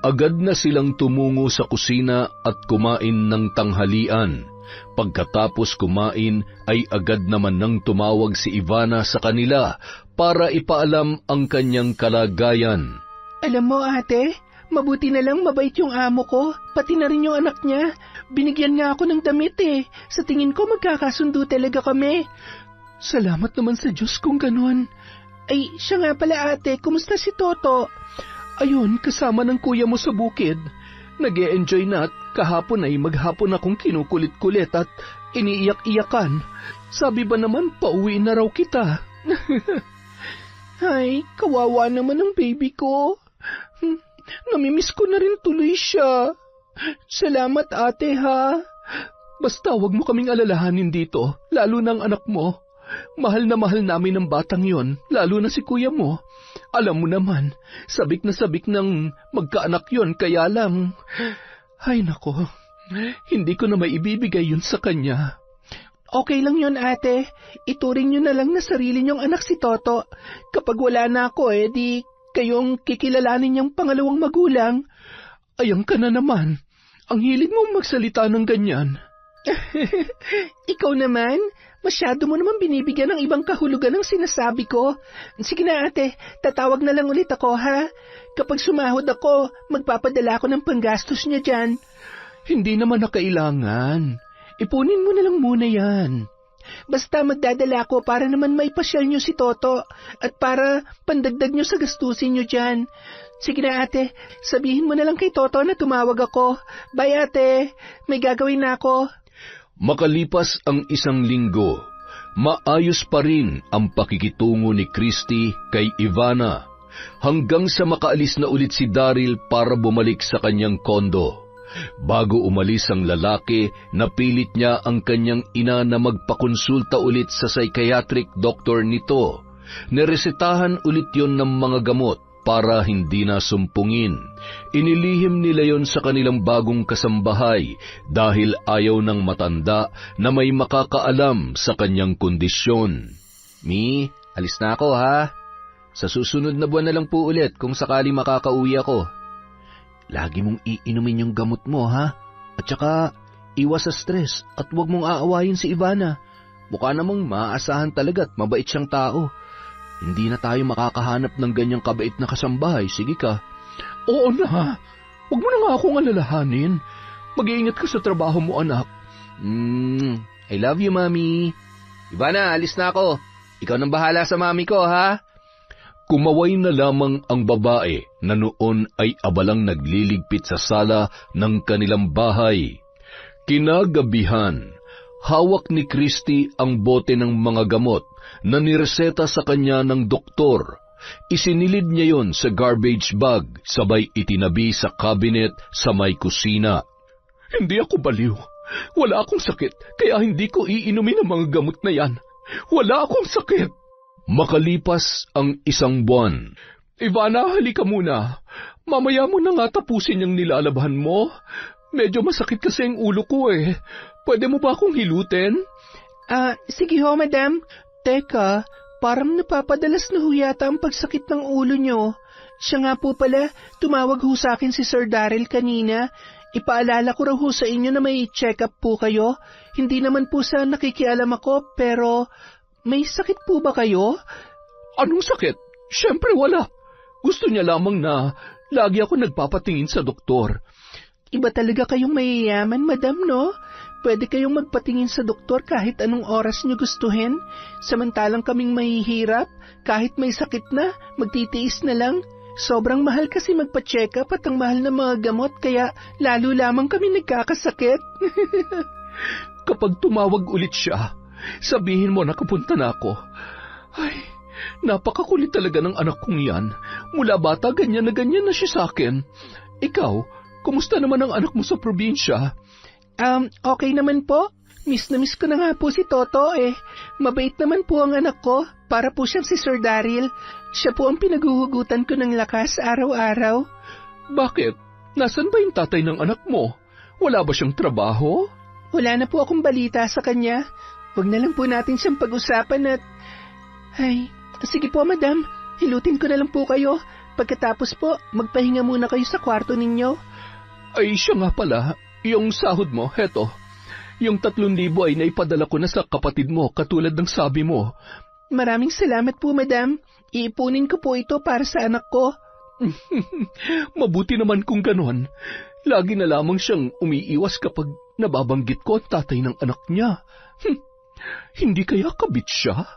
Agad na silang tumungo sa kusina at kumain ng tanghalian. Pagkatapos kumain ay agad naman nang tumawag si Ivana sa kanila para ipaalam ang kanyang kalagayan. Alam mo, ate, mabuti na lang mabait yung amo ko, pati na rin yung anak niya. Binigyan nga ako ng damit eh. Sa tingin ko magkakasundo talaga kami. Salamat naman sa Diyos kung ganun. Ay, siya nga pala, ate, kumusta si Toto? Ayun, kasama ng kuya mo sa bukid. Nag-e-enjoy na at kahapon ay maghapon akong kinukulit-kulit at iniiyak-iyakan. Sabi ba naman, pauwi na raw kita. Ay, kawawa naman ang baby ko. Namimiss ko na rin tuloy siya. Salamat, ate, ha? Basta wag mo kaming alalahanin dito, lalo ng anak mo. Mahal na mahal namin ang batang yon, lalo na si kuya mo. Alam mo naman, sabik na sabik ng magkaanak yon, kaya lang... Ay nako, hindi ko na maibibigay yun sa kanya. Okay lang yun, ate. Ituring nyo na lang na sarili nyong anak si Toto. Kapag wala na ako, di kayong kikilalanin niyang pangalawang magulang. Ayang ka na naman. Ang hilig mong magsalita ng ganyan. Ikaw naman, masyado mo naman binibigyan ng ibang kahulugan ng sinasabi ko. Sige na, ate, tatawag na lang ulit ako, ha? Kapag sumahod ako, magpapadala ako ng panggastos niya dyan. Hindi naman na kailangan. Ipunin mo na lang muna yan. Basta magdadala ako para naman maipasyal niyo si Toto at para pandagdag niyo sa gastusin niyo dyan. Sige na, ate, sabihin mo na lang kay Toto na tumawag ako. Bye, ate, may gagawin na ako. Makalipas ang 1 linggo, maayos pa rin ang pakikitungo ni Christy kay Ivana hanggang sa makaalis na ulit si Daryl para bumalik sa kanyang kondo. Bago umalis ang lalaki, napilit niya ang kanyang ina na magpakonsulta ulit sa psychiatric doctor nito. Niresetahan ulit yon ng mga gamot para hindi na sumpungin. Inilihim nila yon sa kanilang bagong kasambahay dahil ayaw ng matanda na may makakaalam sa kanyang kondisyon. Mi, alis na ako, ha? Sa susunod na buwan na lang po ulit kung sakali makakauwi ako. Lagi mong iinumin yung gamot mo, ha? At saka, iwas sa stress at huwag mong aawayin si Ivana. Mukha namang maaasahan talaga at mabait siyang tao. Hindi na tayo makakahanap ng ganyang kabait na kasambahay. Sige ka. Oo na. Huwag mo na nga akong alalahanin. Mag-iingat ka sa trabaho mo, anak. I love you, Mami. Ivana, alis na ako. Ikaw nang bahala sa mami ko, ha? Kumaway na lamang ang babae na noon ay abalang nagliligpit sa sala ng kanilang bahay. Kinagabihan, hawak ni Christy ang bote ng mga gamot na nireseta sa kanya ng doktor. Isinilid niya yon sa garbage bag, sabay itinabi sa cabinet sa may kusina. Hindi ako baliw. Wala akong sakit, kaya hindi ko iinumin ang mga gamot na yan. Wala akong sakit. Makalipas ang 1 buwan. Ivana, halika muna. Mamaya mo na nga tapusin yung nilalabhan mo. Medyo masakit kasi ang ulo ko eh. Pwede mo ba akong hilutin? Sige ho, madam. Teka, parang napapadalas na ho yata ang pagsakit ng ulo nyo. Siya nga po pala, tumawag ho sa akin si Sir Daryl kanina. Ipaalala ko raw ho sa inyo na may check-up po kayo. Hindi naman po sa nakikialam ako, pero may sakit po ba kayo? Anong sakit? Siyempre wala. Gusto niya lamang na lagi ako nagpapatingin sa doktor. Iba talaga kayong mayayaman, madam, no? Pwede kayong magpatingin sa doktor kahit anong oras nyo gustuhin. Samantalang kaming mahihirap, kahit may sakit na, magtitiis na lang. Sobrang mahal kasi magpa-check up at ang mahal ng mga gamot, kaya lalo lamang kami nagkakasakit. Kapag tumawag ulit siya, sabihin mo na kapunta na ako. Ay, napakakulit talaga ng anak kong yan. Mula bata, ganyan na siya sa akin. Ikaw, kumusta naman ang anak mo sa probinsya? Okay naman po. Miss na miss ko na nga po si Toto eh. Mabait naman po ang anak ko. Para po siyang si Sir Daryl. Siya po ang pinaguhugutan ko ng lakas araw-araw. Bakit? Nasaan ba yung tatay ng anak mo? Wala ba siyang trabaho? Wala na po akong balita sa kanya. Huwag na lang po natin siyang pag-usapan at... Ay, sige po madam. Hilutin ko na lang po kayo. Pagkatapos po, magpahinga muna kayo sa kwarto ninyo. Ay, siya nga pala. Yung sahod mo, heto. Yung 3,000 ay naipadala ko na sa kapatid mo, katulad ng sabi mo. Maraming salamat po, madam. Iipunin ko po ito para sa anak ko. Mabuti naman kung ganon. Lagi na lamang siyang umiiwas kapag nababanggit ko ang tatay ng anak niya. Hindi kaya kabit siya?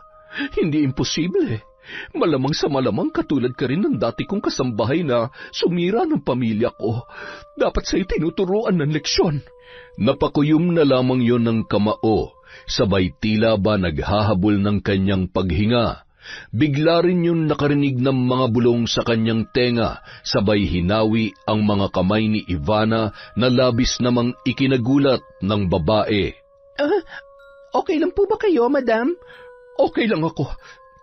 Hindi imposible. Malamang sa malamang katulad ka rin ng dati kong kasambahay na sumira ng pamilya ko. Dapat sa'yo tinuturuan ng leksyon. Napakuyom na lamang yon ng kamao, sabay tila ba naghahabol ng kanyang paghinga. Bigla rin yun nakarinig ng mga bulong sa kanyang tenga, sabay hinawi ang mga kamay ni Ivana na labis namang ikinagulat ng babae. Okay lang po ba kayo, madam? Okay lang ako.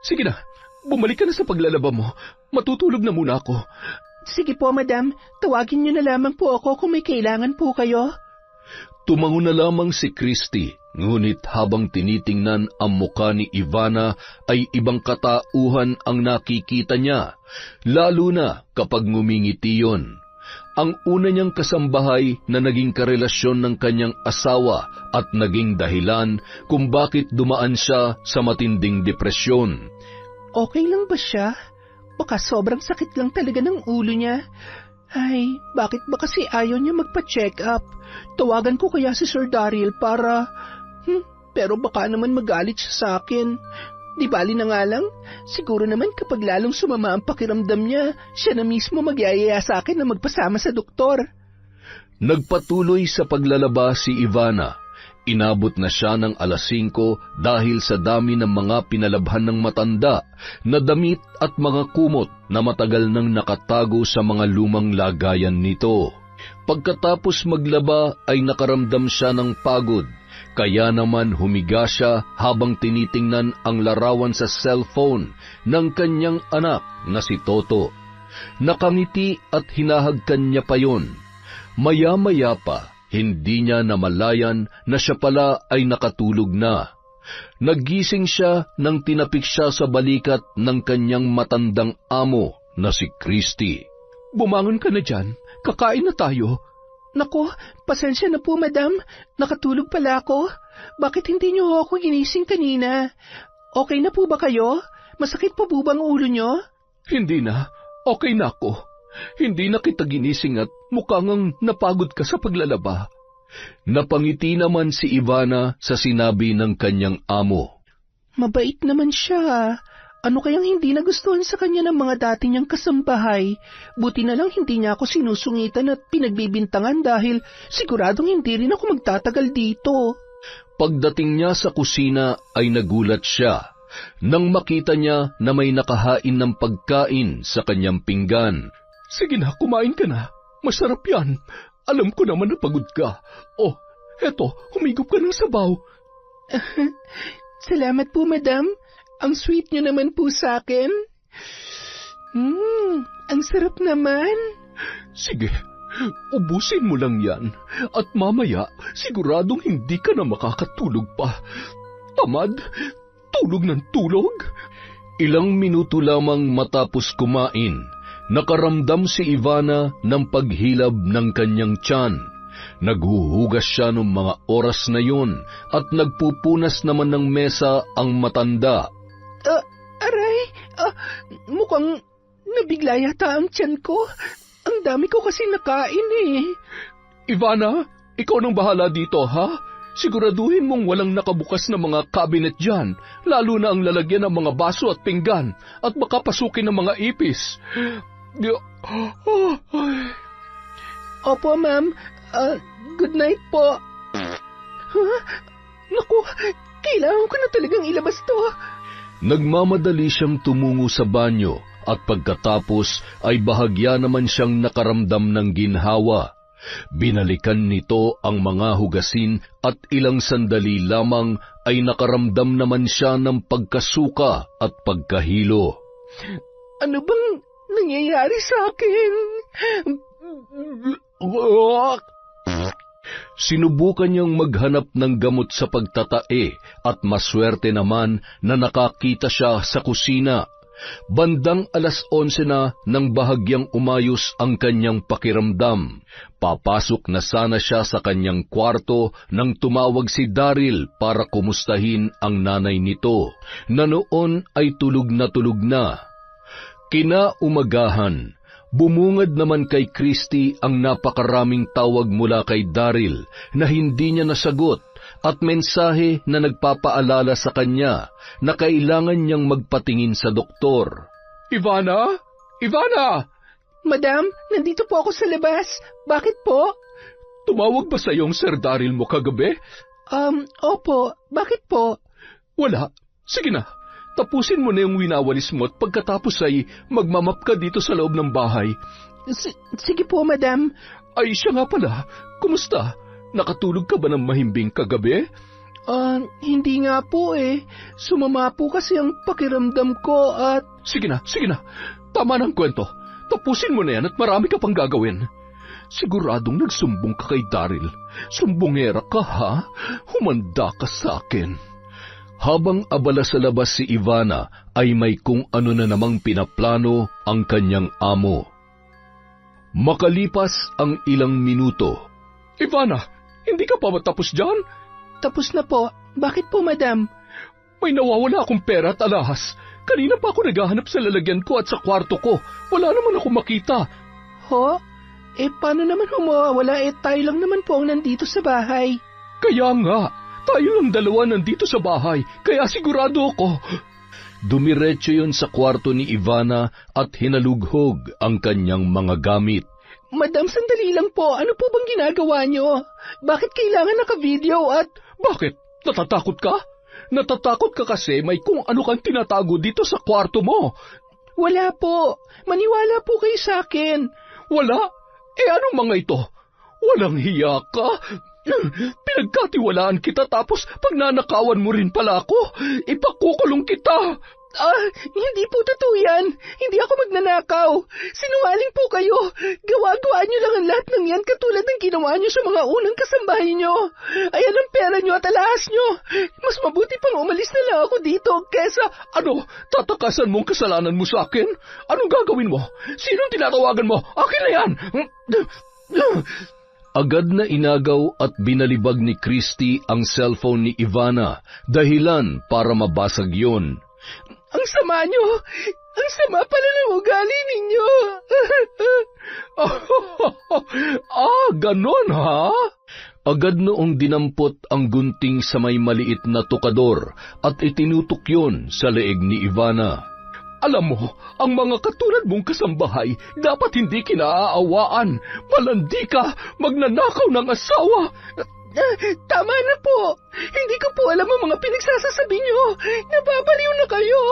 Sige na, bumalik ka na sa paglalaba mo. Matutulog na muna ako. Sige po, madam. Tawagin niyo na lamang po ako kung may kailangan po kayo. Tumango na lamang si Christy, ngunit habang tinitingnan ang muka ni Ivana ay ibang katauhan ang nakikita niya, lalo na kapag ngumingiti yon. Ang una niyang kasambahay na naging karelasyon ng kanyang asawa at naging dahilan kung bakit dumaan siya sa matinding depresyon. Okay lang ba siya? Baka sobrang sakit lang talaga ng ulo niya. Ay, bakit ba kasi ayaw niya magpa-check up? Tawagan ko kaya si Sir Daryl para... pero baka naman magalit siya sa akin. Di bali na nga lang, siguro naman kapag lalong sumama ang pakiramdam niya, siya na mismo magyayaya sa akin na magpasama sa doktor. Nagpatuloy sa paglalaba si Ivana. Inabot na siya ng 5:00 dahil sa dami ng mga pinalabhan ng matanda na damit at mga kumot na matagal nang nakatago sa mga lumang lagayan nito. Pagkatapos maglaba ay nakaramdam siya ng pagod, kaya naman humiga siya habang tinitingnan ang larawan sa cellphone ng kanyang anak na si Toto. Nakangiti at hinahagkan niya pa yon. Maya-maya pa, hindi niya namalayan na siya pala ay nakatulog na. Naggising siya nang tinapik siya sa balikat ng kanyang matandang amo na si Christy. Bumangon ka na dyan, kakain na tayo. Nako, pasensya na po madam, nakatulog pala ako. Bakit hindi niyo ako ginising kanina? Okay na po ba kayo? Masakit pa po bang ulo niyo? Hindi na, okay na ako. Hindi na kita ginising at mukhang napagod ka sa paglalaba. Napangiti naman si Ivana sa sinabi ng kanyang amo. Mabait naman siya. Ano kayang hindi nagustuhan sa kanya ng mga dati niyang kasambahay? Buti na lang hindi niya ako sinusungitan at pinagbibintangan dahil siguradong hindi rin ako magtatagal dito. Pagdating niya sa kusina ay nagulat siya nang makita niya na may nakahain ng pagkain sa kanyang pinggan. Sige na, kumain ka na. Masarap yan. Alam ko naman na pagod ka. Oh, eto, humigop ka ng sabaw. Salamat po, madam. Ang sweet niyo naman po sa akin. Ang sarap naman. Sige, ubusin mo lang yan. At mamaya, siguradong hindi ka na makakatulog pa. Tamad, tulog ng tulog. Ilang minuto lamang matapos kumain, Nakaramdam si Ivana ng paghilab ng kanyang tiyan. Naghuhugas siya ng mga oras na yun at nagpupunas naman ng mesa ang matanda. Aray, mukhang nabigla yata ang tiyan ko. Ang dami ko kasi nakain eh. Ivana, ikaw nang bahala dito, ha? Siguraduhin mong walang nakabukas na mga cabinet dyan, lalo na ang lalagyan ng mga baso at pinggan, at baka pasukin ng mga ipis. Opo, ma'am. Good night po. Naku, kailangan ko na talagang ilabas to. Nagmamadali siyang tumungo sa banyo at pagkatapos ay bahagya naman siyang nakaramdam ng ginhawa. Binalikan nito ang mga hugasin at ilang sandali lamang ay nakaramdam naman siya ng pagkasuka at pagkahilo. Ano bang nangyayari sa akin? Sinubukan niyang maghanap ng gamot sa pagtatae at maswerte naman na nakakita siya sa kusina. Bandang 11:00 na nang bahagyang umayos ang kanyang pakiramdam. Papasok na sana siya sa kanyang kwarto nang tumawag si Daryl para kumustahin ang nanay nito, na noon ay tulog na. Kinaumagahan, bumungad naman kay Christy ang napakaraming tawag mula kay Daryl na hindi niya nasagot at mensahe na nagpapaalala sa kanya na kailangan niyang magpatingin sa doktor. Ivana? Ivana! Madam, nandito po ako sa labas. Bakit po? Tumawag ba sa iyong Sir Daryl mo kagabi? Opo. Bakit po? Wala. Sige na. Tapusin mo na yung winawalis mo at pagkatapos ay magmamap ka dito sa loob ng bahay. Sige po, madam. Ay, siya nga pala. Kumusta? Nakatulog ka ba ng mahimbing kagabi? Hindi nga po eh. Sumama po kasi ang pakiramdam ko at... Sige na. Tama ng kwento. Tapusin mo na yan at marami ka pang gagawin. Siguradong nagsumbong ka kay Daryl. Sumbongera ka, ha? Humanda ka sa akin. Habang abala sa labas si Ivana, ay may kung ano na namang pinaplano ang kanyang amo. Makalipas ang ilang minuto. Ivana, hindi ka pa matapos dyan? Tapos na po. Bakit po, madam? May nawawala akong pera at alahas. Kanina pa ako naghahanap sa lalagyan ko at sa kwarto ko. Wala naman ako makita. Ho? Paano naman humawawala? Tayo lang naman po ang nandito sa bahay. Kaya nga, tayo lang dalawa nandito sa bahay, kaya sigurado ako. Dumiretso yun sa kwarto ni Ivana at hinalughog ang kanyang mga gamit. Madam, sandali lang po. Ano po bang ginagawa niyo? Bakit kailangan naka-video at... Bakit? Natatakot ka? Natatakot ka kasi may kung ano kang tinatago dito sa kwarto mo. Wala po. Maniwala po kayo sa akin. Wala? Anong mga ito? Walang hiya ka? Pinagkatiwalaan kita tapos pagnanakawan mo rin pala ako. Ipakukulong kita. Hindi po totoo yan. Hindi ako magnanakaw. Sinungaling po kayo. Gawa-gawa niyo lang ang lahat ng yan katulad ng ginawa niyo sa mga unang kasambahay niyo. Ayan ang pera niyo at alahas niyo. Mas mabuti pang umalis na lang ako dito kesa... Ano? Tatakasan mong kasalanan mo sa akin? Anong gagawin mo? Sinong tinatawagan mo? Akin na yan! Agad na inagaw at binalibag ni Christy ang cellphone ni Ivana, dahilan para mabasag yun. Ang sama niyo! Ang sama pala ng ugali ninyo! Ganon ha? Agad noong dinampot ang gunting sa may maliit na tukador at itinutok yun sa leeg ni Ivana. Alam mo, ang mga katulad mong kasambahay dapat hindi kinaaawaan. Malandi ka, magnanakaw ng asawa. Tama na po. Hindi ko po alam ang mga pinagsasasabi niyo. Nababaliw na kayo.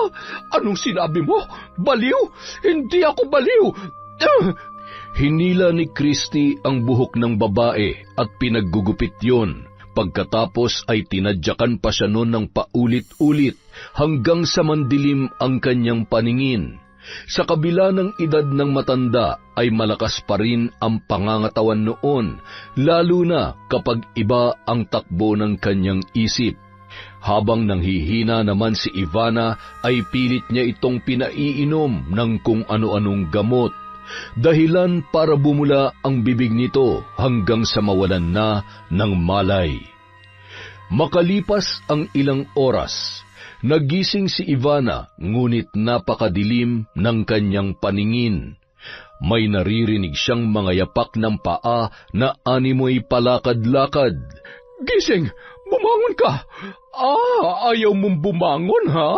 Anong sinabi mo? Baliw? Hindi ako baliw. Hinila ni Christy ang buhok ng babae at pinaggugupit yon. Pagkatapos ay tinadyakan pa siya noon ng paulit-ulit hanggang sa mandilim ang kanyang paningin. Sa kabila ng edad ng matanda ay malakas pa rin ang pangangatawan noon, lalo na kapag iba ang takbo ng kanyang isip. Habang nanghihina naman si Ivana ay pilit niya itong pinaiinom ng kung ano-anong gamot. dahilan para bumula ang bibig nito hanggang sa mawalan na ng malay. Makalipas ang ilang oras, nagising si Ivana ngunit napakadilim ng kanyang paningin. May naririnig siyang mga yapak ng paa na animoy palakad-lakad. Gising! Bumangon ka! Ayaw mong bumangon, ha?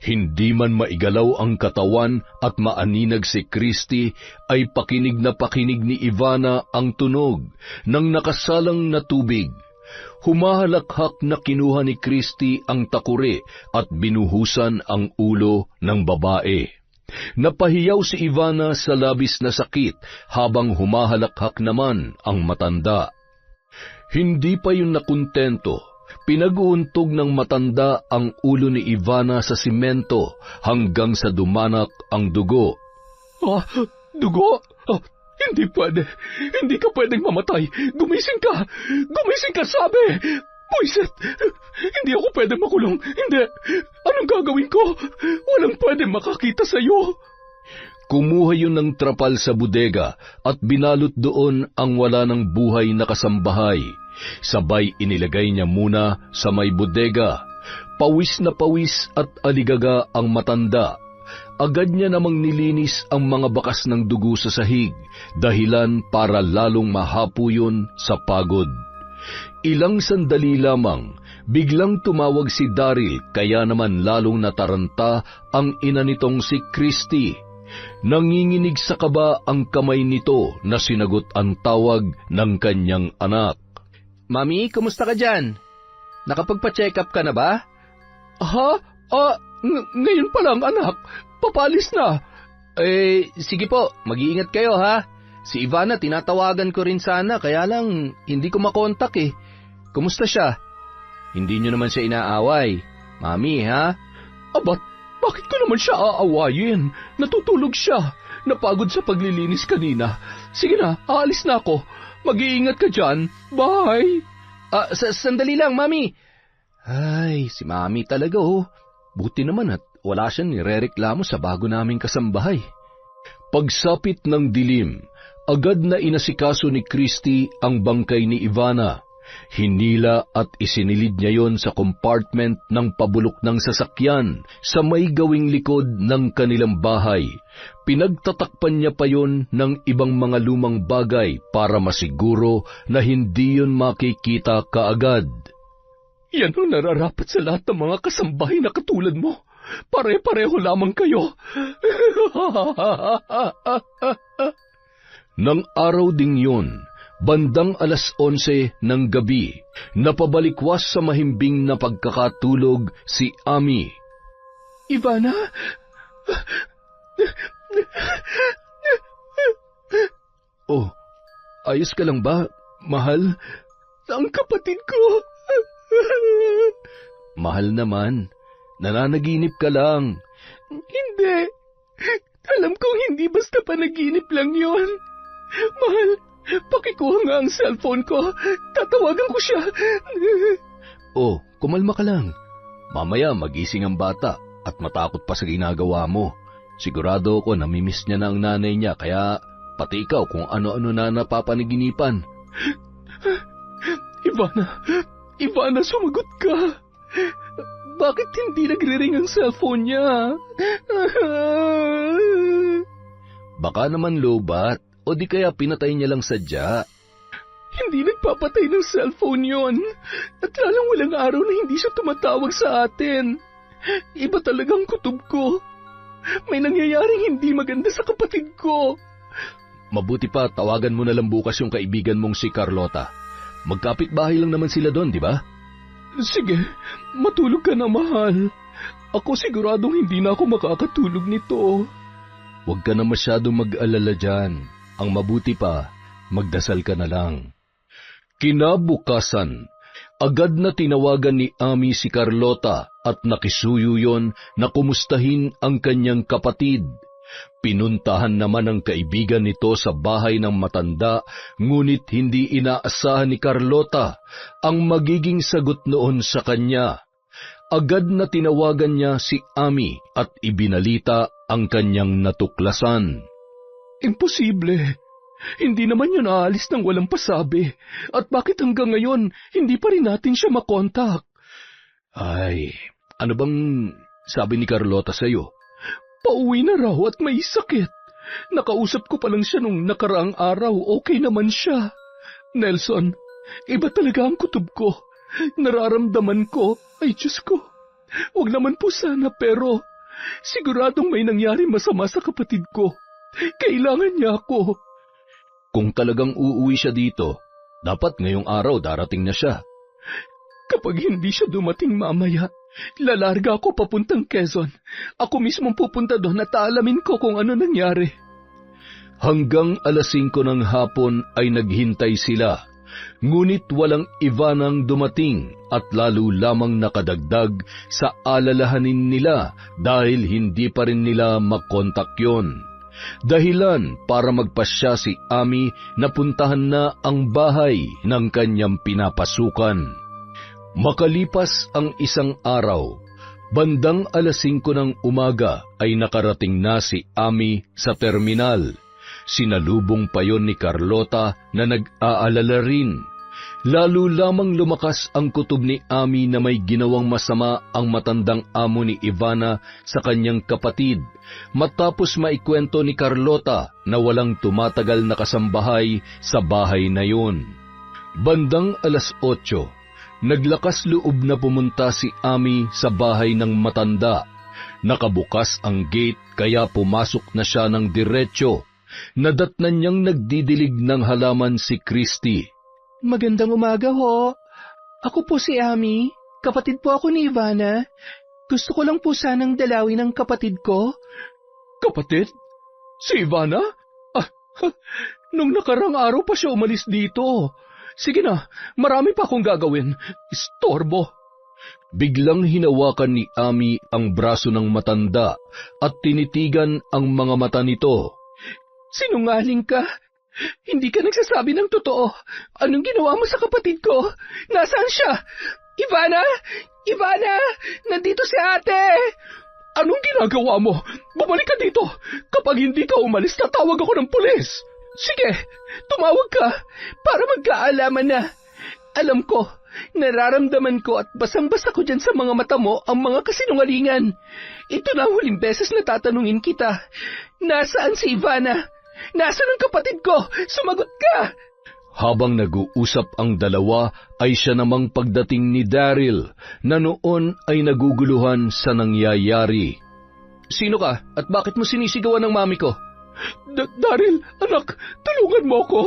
Hindi man maigalaw ang katawan at maaninag si Christy, ay pakinig na pakinig ni Ivana ang tunog ng nakasalang na tubig. Humahalakhak na kinuha ni Christy ang takure at binuhusan ang ulo ng babae. Napahiyaw si Ivana sa labis na sakit habang humahalakhak naman ang matanda. Hindi pa yun nakuntento. Pinag-uuntog ng matanda ang ulo ni Ivana sa simento hanggang sa dumanak ang dugo. Dugo? Hindi pwede. Hindi ka pwedeng mamatay. Gumising ka! Gumising ka, sabi! Buisit! Hindi ako pwedeng makulong. Hindi! Anong gagawin ko? Walang pwedeng makakita sa'yo. Kumuha yun ng trapal sa bodega at binalot doon ang wala ng buhay na kasambahay. Sabay inilagay niya muna sa may bodega. Pawis na pawis at aligaga ang matanda. Agad niya namang nilinis ang mga bakas ng dugo sa sahig, dahilan para lalong mahapo yun sa pagod. Ilang sandali lamang, biglang tumawag si Daryl, kaya naman lalong nataranta ang ina nitong si Christy. Nanginginig sa kaba ang kamay nito na sinagot ang tawag ng kanyang anak. Mami, kumusta ka dyan? Nakapagpa-check up ka na ba? Ngayon pa lang, anak. Papalis na. Sige po, mag-iingat kayo, ha? Si Ivana, tinatawagan ko rin sana, kaya lang hindi ko makontak eh. Kumusta siya? Hindi nyo naman siya inaaway. Mami, ha? Bakit ko naman siya aawayin? Natutulog siya. Napagod sa paglilinis kanina. Sige na, aalis na ako. Mag-iingat ka dyan. Bye! Sandali lang, Mami. Ay, si Mami talaga, oh. Buti naman at wala siyang nirereklamo sa bago naming kasambahay. Pagsapit ng dilim, agad na inasikaso ni Christy ang bangkay ni Ivana. Hinila at isinilid niya yon sa compartment ng pabulok ng sasakyan sa may gawing likod ng kanilang bahay. Pinagtatakpan niya pa yon ng ibang mga lumang bagay para masiguro na hindi yon makikita kaagad. Yan ang nararapat sa lahat ng mga kasambahay na katulad mo. Pare-pareho lamang kayo. Nang araw ding yun, bandang 11:00 ng gabi, napabalikwas sa mahimbing na pagkakatulog si Ami. Ivana? Oh, ayos ka lang ba, mahal? Ang kapatid ko. Mahal naman, nananaginip ka lang. Hindi. Alam kong hindi basta panaginip lang yon. Mahal, pakikuha nga ang cellphone ko. Tatawagan ko siya. Oh, kumalma ka lang. Mamaya magising ang bata at matakot pa sa ginagawa mo. Sigurado ako namimiss niya na ang nanay niya, kaya pati ikaw kung ano-ano na napapanaginipan. Ivana, sumagot ka. Bakit hindi nagre-ring ang cellphone niya? Baka naman lobat, o di kaya pinatay niya lang sadya. Hindi nagpapatay ng cellphone yon. At lalang walang araw na hindi siya tumatawag sa atin. Iba talagang kutob ko. May nangyayaring hindi maganda sa kapatid ko. Mabuti pa, tawagan mo na lang bukas yung kaibigan mong si Carlota. Magkapit-bahay lang naman sila doon, di ba? Sige, matulog ka na, mahal. Ako siguradong hindi na ako makakatulog nito. Huwag ka na masyadong mag-alala dyan. Ang mabuti pa, magdasal ka na lang. Kinabukasan, agad na tinawagan ni Ami si Carlota at nakisuyo yon na kumustahin ang kanyang kapatid. Pinuntahan naman ng kaibigan nito sa bahay ng matanda, ngunit hindi inaasahan ni Carlota ang magiging sagot noon sa kanya. Agad na tinawagan niya si Ami at ibinalita ang kanyang natuklasan. Imposible. Hindi naman yun aalis ng walang pasabi. At bakit hanggang ngayon, hindi pa rin natin siya makontak? Ay, ano bang sabi ni Carlota sa'yo? Pauwi na raw at may sakit. Nakausap ko pa lang siya nung nakaraang araw, okay naman siya. Nelson, iba talaga ang kutob ko. Nararamdaman ko, ay Diyos ko. Huwag naman po sana pero siguradong may nangyari masama sa kapatid ko. Kailangan niya ako. Kung talagang uuwi siya dito, dapat ngayong araw darating na siya. Kapag hindi siya dumating mamaya, lalarga ako papuntang Quezon. Ako mismong pupunta doon at aalamin ko kung ano nangyari. Hanggang 5:00 ng hapon ay naghintay sila. Ngunit walang Ivanang dumating at lalo lamang nakadagdag sa alalahanin nila dahil hindi pa rin nila makontak yon. Dahilan para magpasya si Ami na puntahan na ang bahay ng kanyang pinapasukan. Makalipas ang isang araw, bandang 5:00 ng umaga ay nakarating na si Ami sa terminal. Sinalubong pa yon ni Carlota na nag-aalala rin. Lalo lamang lumakas ang kutob ni Ami na may ginawang masama ang matandang amo ni Ivana sa kanyang kapatid, matapos maikwento ni Carlota na walang tumatagal na kasambahay sa bahay na yun. Bandang 8:00, naglakas loob na pumunta si Ami sa bahay ng matanda. Nakabukas ang gate kaya pumasok na siya ng diretsyo. Nadatnan niyang nagdidilig ng halaman si Christy. Magandang umaga ho. Ako po si Ami. Kapatid po ako ni Ivana. Gusto ko lang po sanang dalawin ang kapatid ko. Kapatid? Si Ivana? Nung nakarang araw pa siya umalis dito. Sige na, marami pa akong gagawin. Istorbo. Biglang hinawakan ni Ami ang braso ng matanda at tinitigan ang mga mata nito. Sinungaling ka. Hindi ka nagsasabi ng totoo. Anong ginawa mo sa kapatid ko? Nasaan siya? Ivana! Ivana! Nandito si ate! Anong ginagawa mo? Bumalik ka dito. Kapag hindi ka umalis, tatawag ako ng pulis. Sige, tumawag ka para magkaalaman na. Alam ko, nararamdaman ko at basang-basa ko dyan sa mga mata mo ang mga kasinungalingan. Ito na ang huling beses na tatanungin kita. Nasaan si Ivana? Nasaan ang kapatid ko? Sumagot ka! Habang nag-uusap ang dalawa ay siya namang pagdating ni Daryl na noon ay naguguluhan sa nangyayari. Sino ka at bakit mo sinisigawan ng mami ko? Daryl, anak, tulungan mo ako.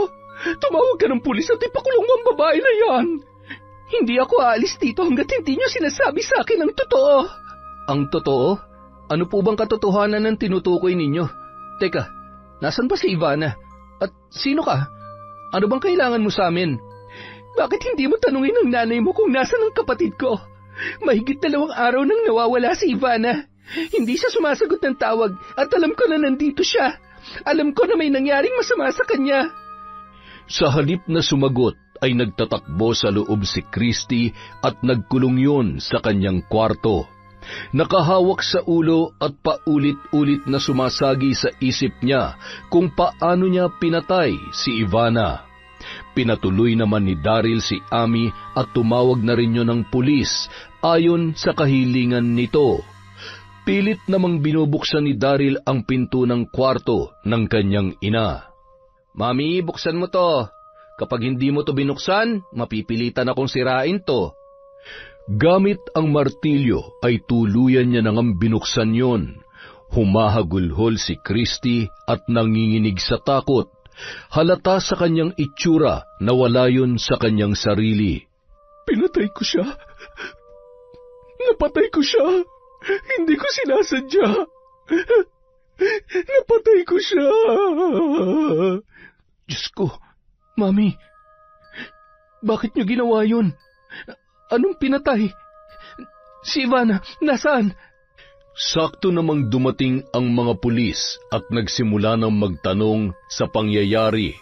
Tumawag ka ng pulis at ipakulong ang babae na yan. Hindi ako aalis dito hanggat hindi niyo sinasabi sa akin ang totoo. Ang totoo? Ano po bang katotohanan ng tinutukoy ninyo? Teka, nasan ba si Ivana? At sino ka? Ano bang kailangan mo sa amin? Bakit hindi mo tanungin ang nanay mo kung nasan ang kapatid ko? Mahigit 2 araw nang nawawala si Ivana. Hindi siya sumasagot ng tawag at alam ko na nandito siya. Alam ko na may nangyaring masama sa kanya. Sa halip na sumagot ay nagtatakbo sa loob si Christy at nagkulong yun sa kanyang kwarto. Nakahawak sa ulo at paulit-ulit na sumasagi sa isip niya kung paano niya pinatay si Ivana. Pinatuloy naman ni Daryl si Ami at tumawag na rin yun ng pulis ayon sa kahilingan nito. Pilit namang binubuksan ni Daryl ang pinto ng kwarto ng kanyang ina. Mami, buksan mo to. Kapag hindi mo to binuksan, mapipilitan akong sirain to. Gamit ang martilyo ay tuluyan niya nang binuksan yon. Humahagulhol si Christy at nanginginig sa takot. Halata sa kanyang itsura na wala yun sa kanyang sarili. Pinatay ko siya. Napatay ko siya. Hindi ko sinasadya. Napatay ko siya. Diyos ko, Mami, bakit niyo ginawa yun? Anong pinatay? Si Ivana, nasaan? Sakto namang dumating ang mga pulis at nagsimula ng magtanong sa pangyayari.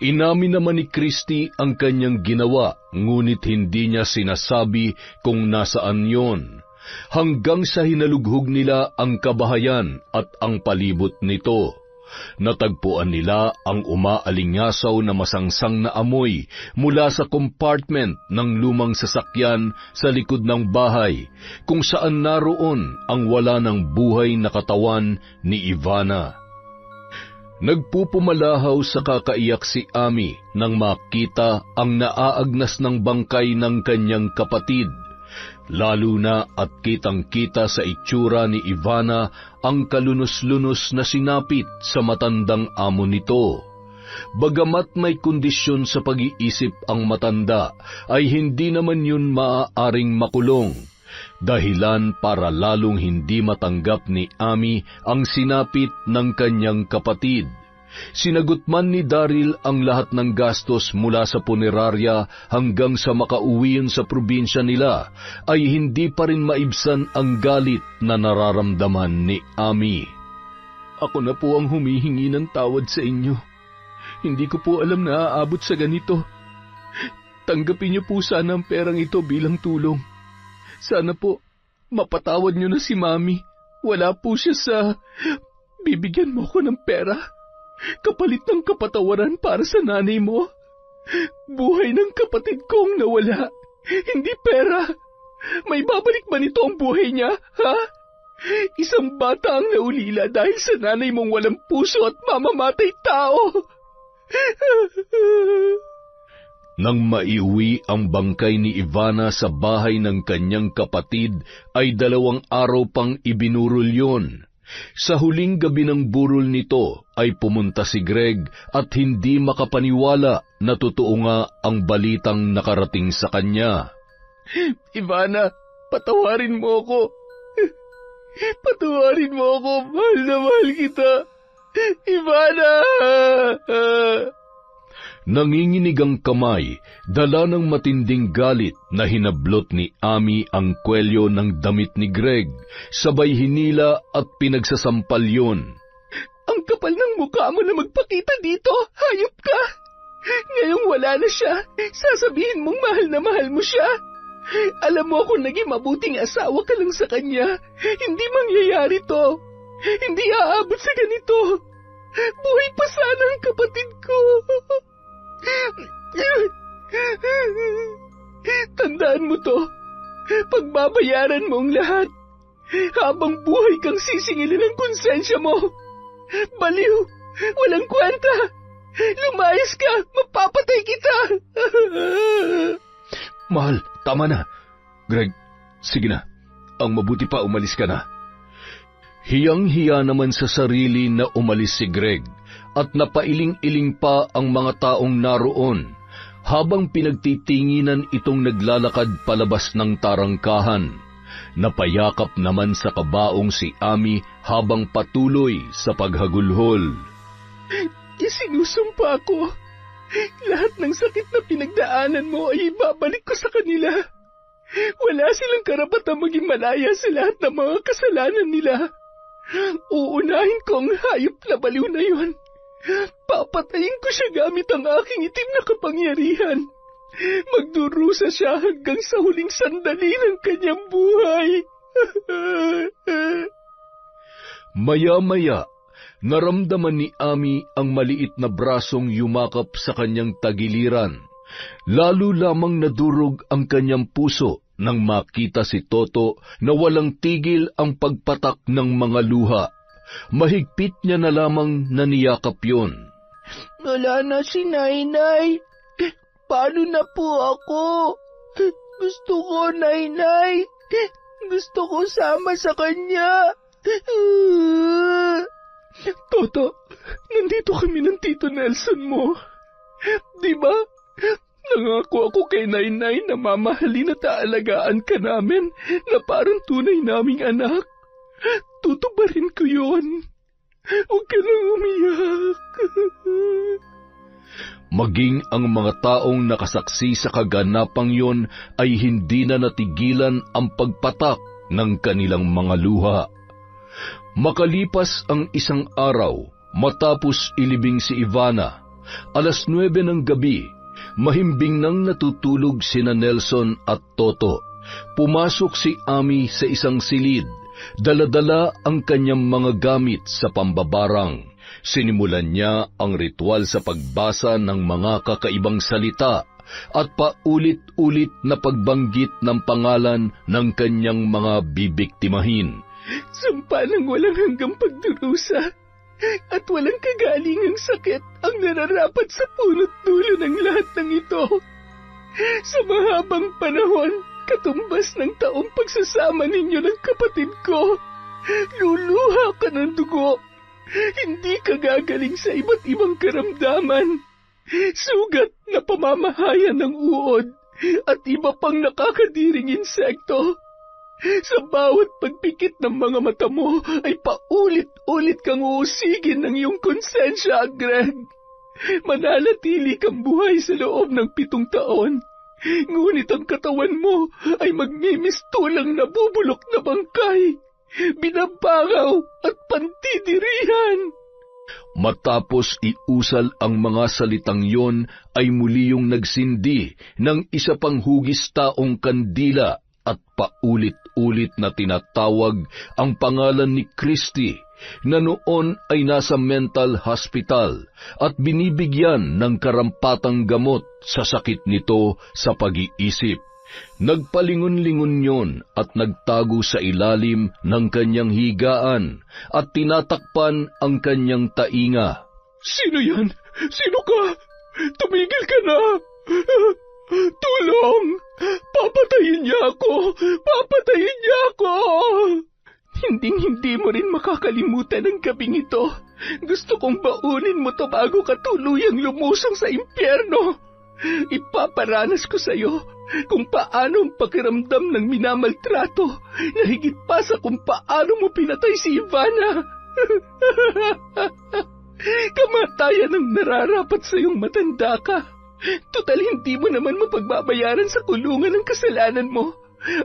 Inamin naman ni Christy ang kanyang ginawa, ngunit hindi niya sinasabi kung nasaan yon. Hanggang sa hinalughog nila ang kabahayan at ang palibot nito. Natagpuan nila ang umaalingasaw na masangsang na amoy mula sa compartment ng lumang sasakyan sa likod ng bahay, kung saan naroon ang wala ng buhay na katawan ni Ivana. Nagpupumalahaw sa kakaiyak si Ami nang makita ang naaagnas ng bangkay ng kanyang kapatid, lalo na at kitang-kita sa itsura ni Ivana ang kalunos-lunos na sinapit sa matandang amo nito. Bagamat may kondisyon sa pag-iisip ang matanda, ay hindi naman yun maaaring makulong, dahilan para lalong hindi matanggap ni Ami ang sinapit ng kanyang kapatid. Sinagot man ni Daryl ang lahat ng gastos mula sa punerarya hanggang sa makauwi sa probinsya nila, ay hindi pa rin maibsan ang galit na nararamdaman ni Ami. Ako na po ang humihingi ng tawad sa inyo. Hindi ko po alam na aabot sa ganito. Tanggapin niyo po sana ang perang ito bilang tulong. Sana po mapatawad niyo na si Mami. Wala po siya sa... Bibigyan mo ko ng pera. Kapalit ng kapatawaran para sa nanay mo. Buhay ng kapatid kong nawala. Hindi pera. May babalik ba nito ang buhay niya, ha? Isang bata ang naulila dahil sa nanay mong walang puso at mamamatay tao. Nang maiuwi ang bangkay ni Ivana sa bahay ng kanyang kapatid, ay 2 araw pang ibinurol yun. Sa huling gabi ng burol nito ay pumunta si Greg at hindi makapaniwala na totoo nga ang balitang nakarating sa kanya. Ivana, patawarin mo ako. Patawarin mo ako, mahal na mahal kita. Ivana! Nanginginig ang kamay, dala ng matinding galit na hinablot ni Ami ang kwelyo ng damit ni Greg, sabay hinila at pinagsasampal yun. Ang kapal ng mukha mo na magpakita dito, hayop ka! Ngayong wala na siya, sasabihin mong mahal na mahal mo siya. Alam mo kung naging mabuting asawa ka lang sa kanya, hindi mangyayari to. Hindi aabot sa ganito. Buhay pa sana ang kapatid ko. Tandaan mo to. Pagbabayaran mo ang lahat. Habang buhay kang sisingilin ang konsensya mo. Baliw! Walang kwenta! Lumayas ka! Mapapatay kita! Mahal, tama na. Greg, sige na. Ang mabuti pa umalis ka na. Hiyang-hiya naman sa sarili na umalis si Greg at napailing-iling pa ang mga taong naroon habang pinagtitinginan itong naglalakad palabas ng tarangkahan. Napayakap naman sa kabaong si Ami habang patuloy sa paghagulhol. Isinusumpa ko. Lahat ng sakit na pinagdaanan mo ay ibabalik ko sa kanila. Wala silang karapatang maging malaya sa lahat ng mga kasalanan nila. Uunahin ko ang hayop na baliw na yon. Papatayin ko siya gamit ang aking itim na kapangyarihan. Magdurusa siya hanggang sa huling sandali ng kanyang buhay. Maya-maya, naramdaman ni Ami ang maliit na brasong yumakap sa kanyang tagiliran. Lalo lamang nadurog ang kanyang puso nang makita si Toto na walang tigil ang pagpatak ng mga luha. Mahigpit niya na lamang naniyakap yun. Wala na si Nainay. Paano na po ako? Gusto ko, Nainay. Gusto ko sama sa kanya. Toto, nandito kami ng Tito Nelson mo. Di ba? Nangako ako kay Nainay na mamahalin at aalagaan ka namin na parang tunay naming anak. Tutubarin ko yun. Huwag ka nang umiyak. Maging ang mga taong nakasaksi sa kaganapang yon ay hindi na natigilan ang pagpatak ng kanilang mga luha. Makalipas ang 1 araw, matapos ilibing si Ivana, 9:00 ng gabi, mahimbing nang natutulog sina Nelson at Toto. Pumasok si Ami sa isang silid, dala-dala ang kanyang mga gamit sa pambabarang. Sinimulan niya ang ritual sa pagbasa ng mga kakaibang salita at paulit-ulit na pagbanggit ng pangalan ng kanyang mga bibiktimahin. Sumpa ng walang hanggang pagdurusa at walang kagalingang sakit ang nararapat sa punot dulo ng lahat ng ito. Sa mahabang panahon, katumbas ng taong pagsasama ninyo ng kapatid ko, luluha ka ng dugo. Hindi ka gagaling sa iba't ibang karamdaman, sugat na pamamahayan ng uod at iba pang nakakadiring insekto. Sa bawat pagpikit ng mga mata mo ay paulit-ulit kang uusigin ng iyong konsensya, Greg. Mananatili kang buhay sa loob ng 7 taon, ngunit ang katawan mo ay magmimistulang nabubulok na bangkay, binabangaw at pantidirihan. Matapos iusal ang mga salitang yon, ay muli yung nagsindi ng isa pang hugis taong kandila at paulit-ulit na tinatawag ang pangalan ni Christy na noon ay nasa mental hospital at binibigyan ng karampatang gamot sa sakit nito sa pag-iisip. Nagpalingon-lingon yon at nagtago sa ilalim ng kanyang higaan at tinatakpan ang kanyang tainga. Sino yan? Sino ka? Tumigil ka na! Tulong! Papatayin niya ako! Papatayin niya ako! Hinding-hindi mo rin makakalimutan ang gabing ito. Gusto kong baunin mo to bago ka tuluyang lumusong sa impyerno. Ipaparanas ko sa iyo kung paano ang pakiramdam ng minamaltrato na higit pa sa kung paano mo pinatay si Ivana. Kamatayan ang nararapat sa iyong matanda ka. Total hindi mo naman mapagbabayaran sa kulungan ng kasalanan mo.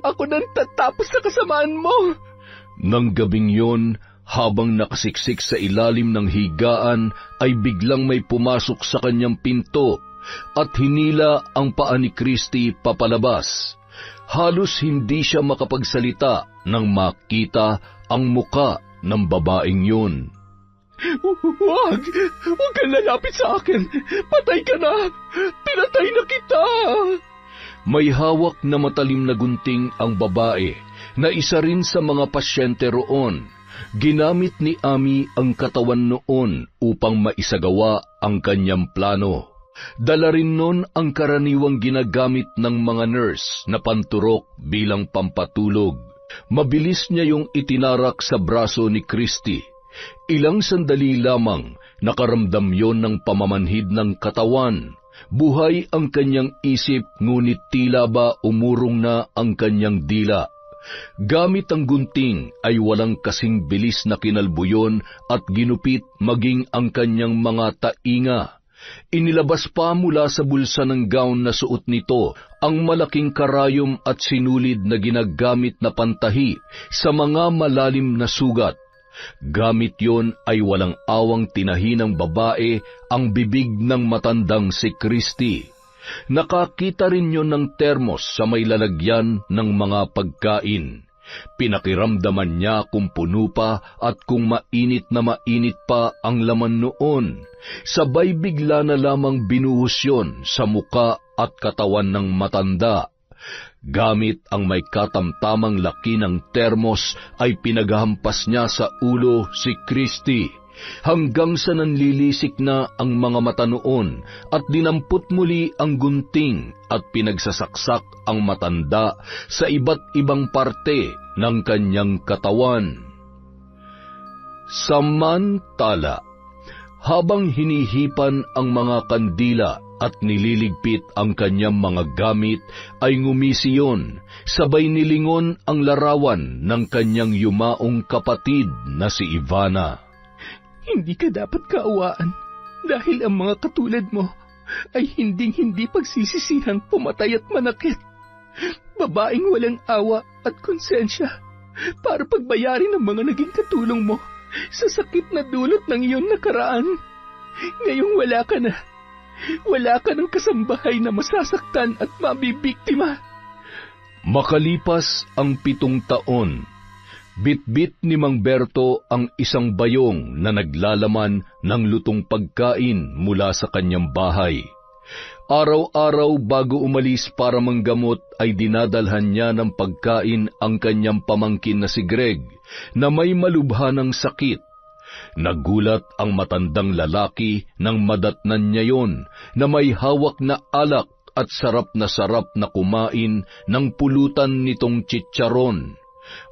Ako nang tatapos sa kasamaan mo. Nang gabing yon, habang nakasiksik sa ilalim ng higaan, ay biglang may pumasok sa kanyang pinto at hinila ang paa ni Christy papalabas. Halos hindi siya makapagsalita nang makita ang muka ng babaeng yun. Huwag kang lalapit sa akin. Patay ka na. Pinatay na kita. May hawak na matalim na gunting ang babae na isa rin sa mga pasyente roon. Ginamit ni Ami ang katawan noon upang maisagawa ang kanyang plano. Dala rin nun ang karaniwang ginagamit ng mga nurse na panturok bilang pampatulog. Mabilis niya yung itinarak sa braso ni Christy. Ilang sandali lamang, nakaramdam yon ng pamamanhid ng katawan. Buhay ang kanyang isip, ngunit tila ba umurong na ang kanyang dila. Gamit ang gunting ay walang kasing bilis na kinalbuyon at ginupit maging ang kanyang mga tainga. Inilabas pa mula sa bulsa ng gown na suot nito ang malaking karayom at sinulid na ginagamit na pantahi sa mga malalim na sugat. Gamit yon ay walang awang tinahi ng babae ang bibig ng matandang si Christy. Nakakita rin yon ng termos sa may lalagyan ng mga pagkain. Pinakiramdaman niya kung puno pa at kung mainit na mainit pa ang laman noon. Sabay bigla na lamang binuhos yon sa muka at katawan ng matanda. Gamit ang may katamtamang laki ng termos ay pinaghampas niya sa ulo si Christy, hanggang sa nanlilisik na ang mga mata noon at dinampot muli ang gunting at pinagsasaksak ang matanda sa iba't ibang parte ng kanyang katawan. Samantala, habang hinihipan ang mga kandila at nililigpit ang kanyang mga gamit, ay ngumisi yon, sabay nilingon ang larawan ng kanyang yumaong kapatid na si Ivana. Hindi ka dapat kaawaan dahil ang mga katulad mo ay hinding-hindi pagsisisihan pumatay at manakit. Babaeng walang awa at konsensya para pagbayarin ang mga naging katulong mo sa sakit na dulot ng iyong nakaraan. Ngayong wala ka na. Wala ka ng kasambahay na masasaktan at mabibiktima. Makalipas ang 7 taon, Bitbit ni Mang Berto ang isang bayong na naglalaman ng lutong pagkain mula sa kanyang bahay. Araw-araw bago umalis para manggamot ay dinadalhan niya ng pagkain ang kanyang pamangkin na si Greg na may malubhanang sakit. Nagulat ang matandang lalaki nang madatnan niya yon na may hawak na alak at sarap na kumain ng pulutan nitong chicharon.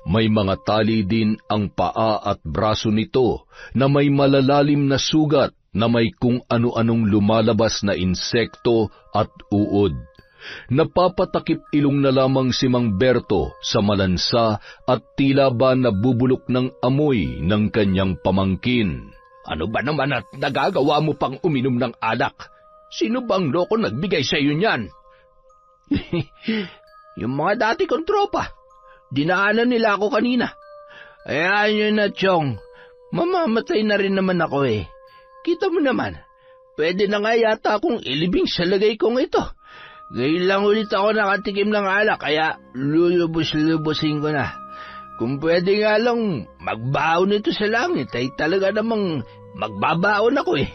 May mga tali din ang paa at braso nito na may malalalim na sugat na may kung ano-anong lumalabas na insekto at uod. Napapatakip ilong na lamang si Mang Berto sa malansa at tila ba nabubulok ng amoy ng kanyang pamangkin. Ano ba naman at nagagawa mo pang uminom ng alak? Sino bang loko nagbigay sa iyo niyan? Yung mga dati kong tropa. Dinaanan nila ako kanina. Ayan yun na, Chong. Mamamatay na rin naman ako eh. Kita mo naman, pwede na nga yata akong ilibing sa lagay kong ito. Ngayon lang ulit ako nakatikim ng alak, kaya lulubos-lubosin ko na. Kung pwede nga lang magbaon ito sa langit, ay talaga namang magbabaon ako eh.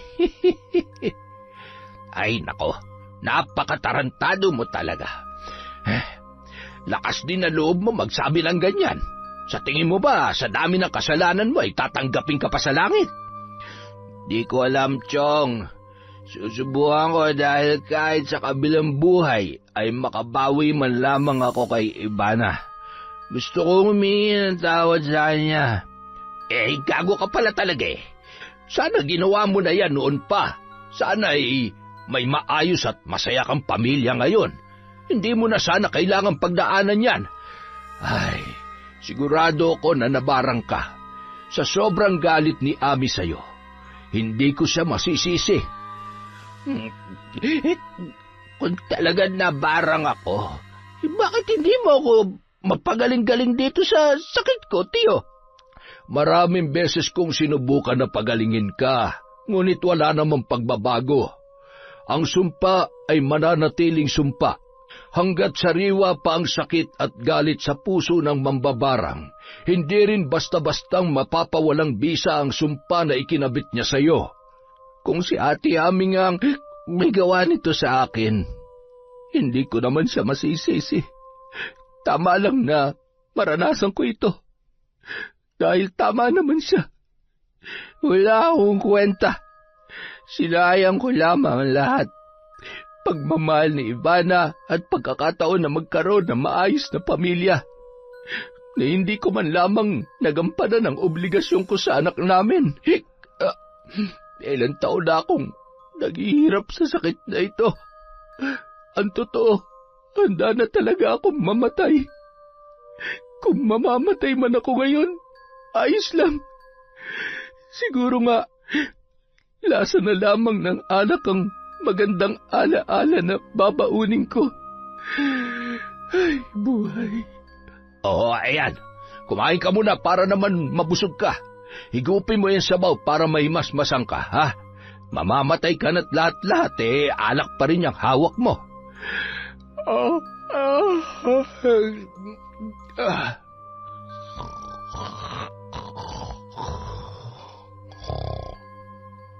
Ay nako, napakatarantado mo talaga. Lakas din na loob mo magsabi ng ganyan. Sa tingin mo ba, sa dami ng kasalanan mo ay tatanggapin ka pa sa langit? Di ko alam, Chong. Susubukan ko dahil kahit sa kabilang buhay ay makabawi man lamang ako kay Ivana. Gusto kong humingi ng tawad sa kanya. Gago ka pala talaga eh. Sana ginawa mo na yan noon pa. Sana may maayos at masaya kang pamilya ngayon. Hindi mo na sana kailangang pagdaanan yan. Ay, sigurado ako na nabarang ka. Sa sobrang galit ni Ami sa'yo, hindi ko siya masisisi. Kung talagang nabarang ako, bakit hindi mo ako mapagaling-galing dito sa sakit ko, Tiyo? Maraming beses kong sinubukan na pagalingin ka, ngunit wala namang pagbabago. Ang sumpa ay mananatiling sumpa. Hanggat sariwa pa ang sakit at galit sa puso ng mambabarang, hindi rin basta-bastang mapapawalang bisa ang sumpa na ikinabit niya sa iyo. Kung si Ate Ami nga may gawa nito sa akin, hindi ko naman siya masisisi. Tama lang na maranasan ko ito. Dahil tama naman siya. Wala akong kwenta. Sinayang ko lamang ang lahat. Pagmamahal ni Ivana at pagkakataon na magkaroon ng maayos na pamilya, na hindi ko man lamang nagampanan ang obligasyon ko sa anak namin. Ilang taon na akong naghihirap sa sakit na ito. Ang totoo, handa na talaga akong mamatay. Kung mamamatay man ako ngayon, ayos lang. Siguro nga, lasa na lamang ng alak ang magandang ala-ala na babaunin ko. Ay, buhay. Oo, ayan. Kumain ka muna para naman mabusog ka. Higupin mo yung sabaw para may masmasang ka, ha? Mamamatay ka na't lahat-lahat, alak pa rin yung hawak mo.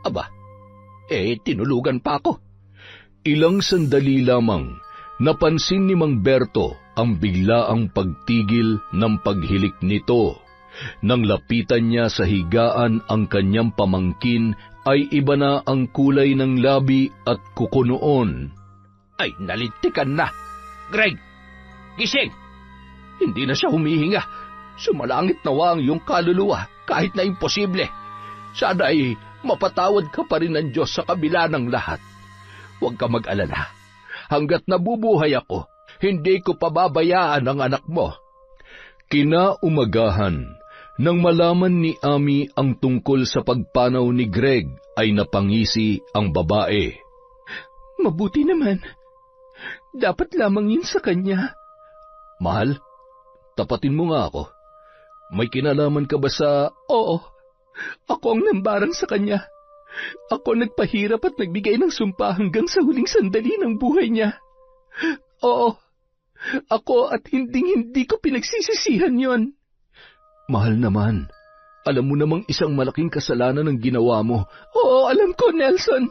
Aba, tinulugan pa ako. Ilang sandali lamang, napansin ni Mang Berto ang biglaang pagtigil ng paghilik nito. Nang lapitan niya sa higaan ang kanyang pamangkin, ay iba na ang kulay ng labi at kuko noon. Ay, nalintikan na. Greg, gising! Hindi na siya humihinga. Sumalangit nawa ang iyong kaluluwa kahit na imposible. Sana ay mapatawad ka pa rin ng Diyos sa kabila ng lahat. Huwag ka mag-alala. Hanggat nabubuhay ako, hindi ko pababayaan ang anak mo. Kinaumagahan, nang malaman ni Ami ang tungkol sa pagpanaw ni Greg, ay napangisi ang babae. Mabuti naman. Dapat lamang yun sa kanya. Mahal, tapatin mo nga ako. May kinalaman ka ba sa... Oo, ako ang nambarang sa kanya. Ako nagpahirap at nagbigay ng sumpa hanggang sa huling sandali ng buhay niya. Oo, ako at hindi ko pinagsisisihan yon. Mahal naman, alam mo namang isang malaking kasalanan ang ginawa mo. Oo, alam ko, Nelson.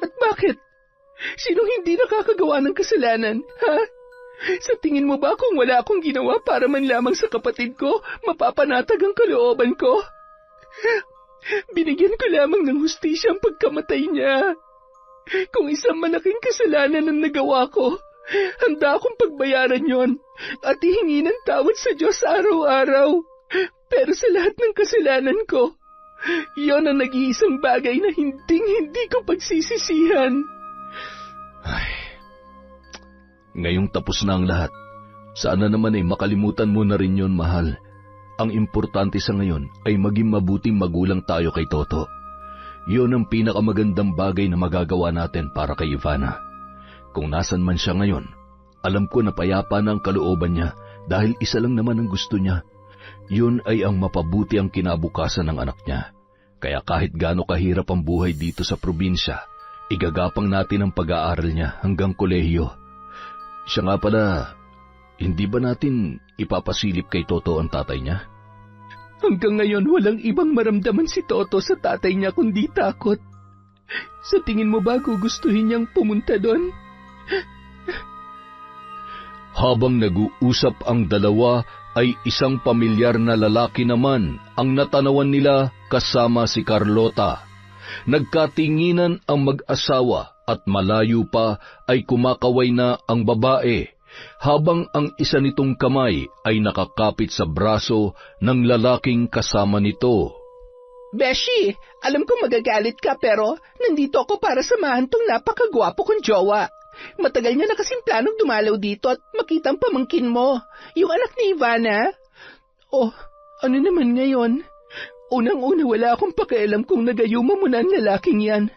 At bakit? Sinong hindi nakakagawa ng kasalanan, ha? Sa tingin mo ba kung wala akong ginawa para man lamang sa kapatid ko, mapapanatag ang kalooban ko? Binigyan ko lamang ng hustisya ang pagkamatay niya. Kung isang malaking kasalanan ang nagawa ko, handa akong pagbayaran yon at hihingi ng tawad sa Diyos araw-araw. Pero sa lahat ng kasalanan ko, yon ang nag-iisang bagay na hindi ko pagsisisihan. Ay, ngayong tapos na ang lahat. Sana naman ay makalimutan mo na rin yon, mahal. Ang importante sa ngayon ay maging mabuting magulang tayo kay Toto. Yon ang pinakamagandang bagay na magagawa natin para kay Ivana. Kung nasan man siya ngayon, alam ko na payapa na ang kalooban niya dahil isa lang naman ang gusto niya. Yun ay ang mapabuti ang kinabukasan ng anak niya. Kaya kahit gaano kahirap ang buhay dito sa probinsya, igagapang natin ang pag-aaral niya hanggang kolehiyo. Siya nga pala, hindi ba natin ipapasilip kay Toto ang tatay niya? Hanggang ngayon walang ibang maramdaman si Toto sa tatay niya kundi takot. Sa tingin mo ba gugustuhin niyang pumunta doon? Habang nag-uusap ang dalawa, ay isang pamilyar na lalaki naman ang natanawan nila kasama si Carlota. Nagkatinginan ang mag-asawa at malayo pa ay kumakaway na ang babae, habang ang isa nitong kamay ay nakakapit sa braso ng lalaking kasama nito. Beshi, alam kong magagalit ka pero nandito ako para samahan tong napakagwapo kong jowa. Matagal niya na kasing planong dumalaw dito at makita ang pamangkin mo, yung anak ni Ivana. Oh, ano naman ngayon? Unang-una wala akong pakialam kung nagayuma mo na ang lalaking yan.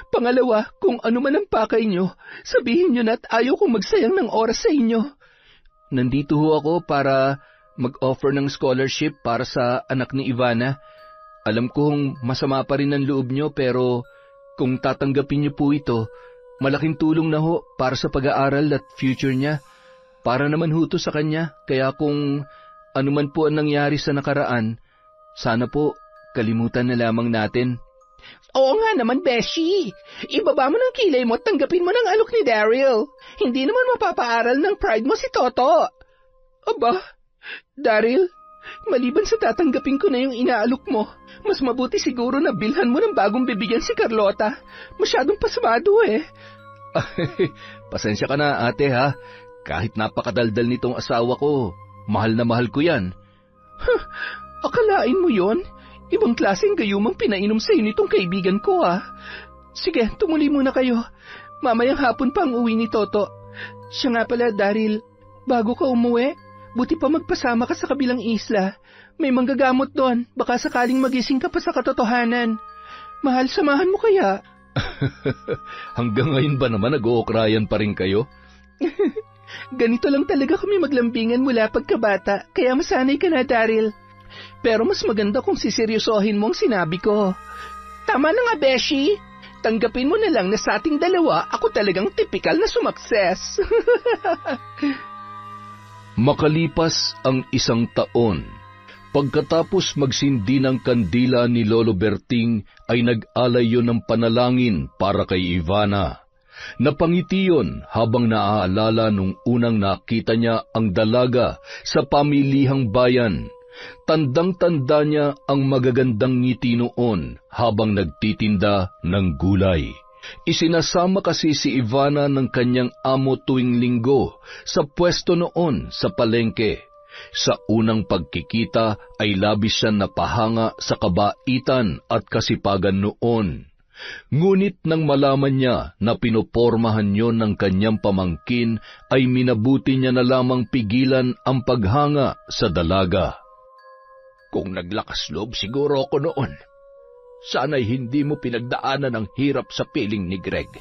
Pangalawa, kung ano man ang pakay niyo, sabihin niyo na at ayaw kong magsayang ng oras sa inyo. Nandito ho ako para mag-offer ng scholarship para sa anak ni Ivana. Alam kong masama pa rin ang loob niyo pero kung tatanggapin niyo po ito, malaking tulong na ho para sa pag-aaral at future niya. Para naman ho to sa kanya, kaya kung ano man po ang nangyari sa nakaraan, sana po kalimutan na lamang natin. Oo nga naman, Beshi. Ibaba mo ng kilay mo at tanggapin mo ng alok ni Daryl. Hindi naman mapapaaral ng pride mo si Toto. Aba, Daryl, maliban sa tatanggapin ko na yung inaalok mo, mas mabuti siguro na bilhan mo ng bagong bibigyan si Carlota. Masyadong pasmado eh. Pasensya ka na, ate, ha? Kahit napakadaldal nitong asawa ko, mahal na mahal ko yan. Akalain mo yon? Ibang klaseng gayumang pinainom sa'yo nitong kaibigan ko, ah. Sige, tumuli muna kayo. Mamayang hapon pa ang uwi ni Toto. Siya nga pala, Daryl, bago ka umuwi, buti pa magpasama ka sa kabilang isla. May manggagamot doon, baka sakaling magising ka pa sa katotohanan. Mahal, samahan mo kaya? Hanggang ngayon ba naman nag-ookrayan pa rin kayo? Ganito lang talaga kami maglambingan mula pagkabata, kaya masanay ka na, Daryl. Pero mas maganda kung siseryosohin mo ang sinabi ko. Tama na nga, Beshi. Tanggapin mo na lang na sa ating dalawa, ako talagang tipikal na sumakses. Makalipas ang 1 taon, pagkatapos magsindi ng kandila ni Lolo Berting, ay nag-alay yun ng panalangin para kay Ivana. Napangiti yun habang naaalala nung unang nakita niya ang dalaga sa pamilihang bayan. Tandang-tanda niya ang magagandang ngiti noon habang nagtitinda ng gulay. Isinasama kasi si Ivana ng kanyang amo tuwing linggo sa pwesto noon sa palengke. Sa unang pagkikita ay labis siya napahanga sa kabaitan at kasipagan noon. Ngunit nang malaman niya na pinopormahan yon ng kanyang pamangkin, ay minabuti niya na lamang pigilan ang paghanga sa dalaga. Kung naglakas loob siguro ako noon, sana'y hindi mo pinagdaanan ang hirap sa piling ni Greg.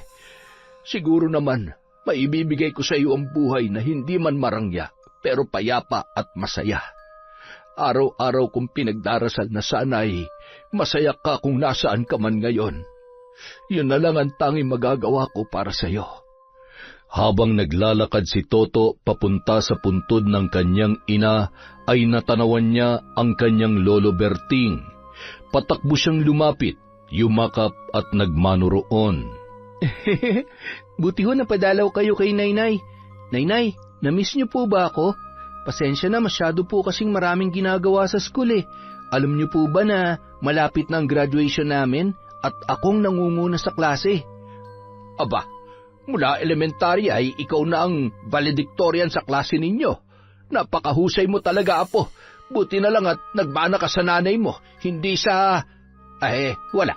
Siguro naman, maibibigay ko sa iyo ang buhay na hindi man marangya, pero payapa at masaya. Araw-araw kong pinagdarasal na sana'y masaya ka kung nasaan ka man ngayon. Yun na lang ang tanging magagawa ko para sa iyo. Habang naglalakad si Toto papunta sa puntod ng kanyang ina, ay natanawan niya ang kanyang lolo Berting. Patakbo siyang lumapit, yumakap at nagmano roon. Buti ho napadalaw kayo kay Nainay. Nainay, na-miss niyo po ba ako? Pasensya na, masyado po kasing maraming ginagawa sa school eh. Alam niyo po ba na malapit na ang graduation namin at akong nangunguna sa klase? Aba, mula elementary ay ikaw na ang valedictorian sa klase ninyo. Napakahusay mo talaga, apo. Buti na lang at nagmana ka sa nanay mo, hindi sa... wala.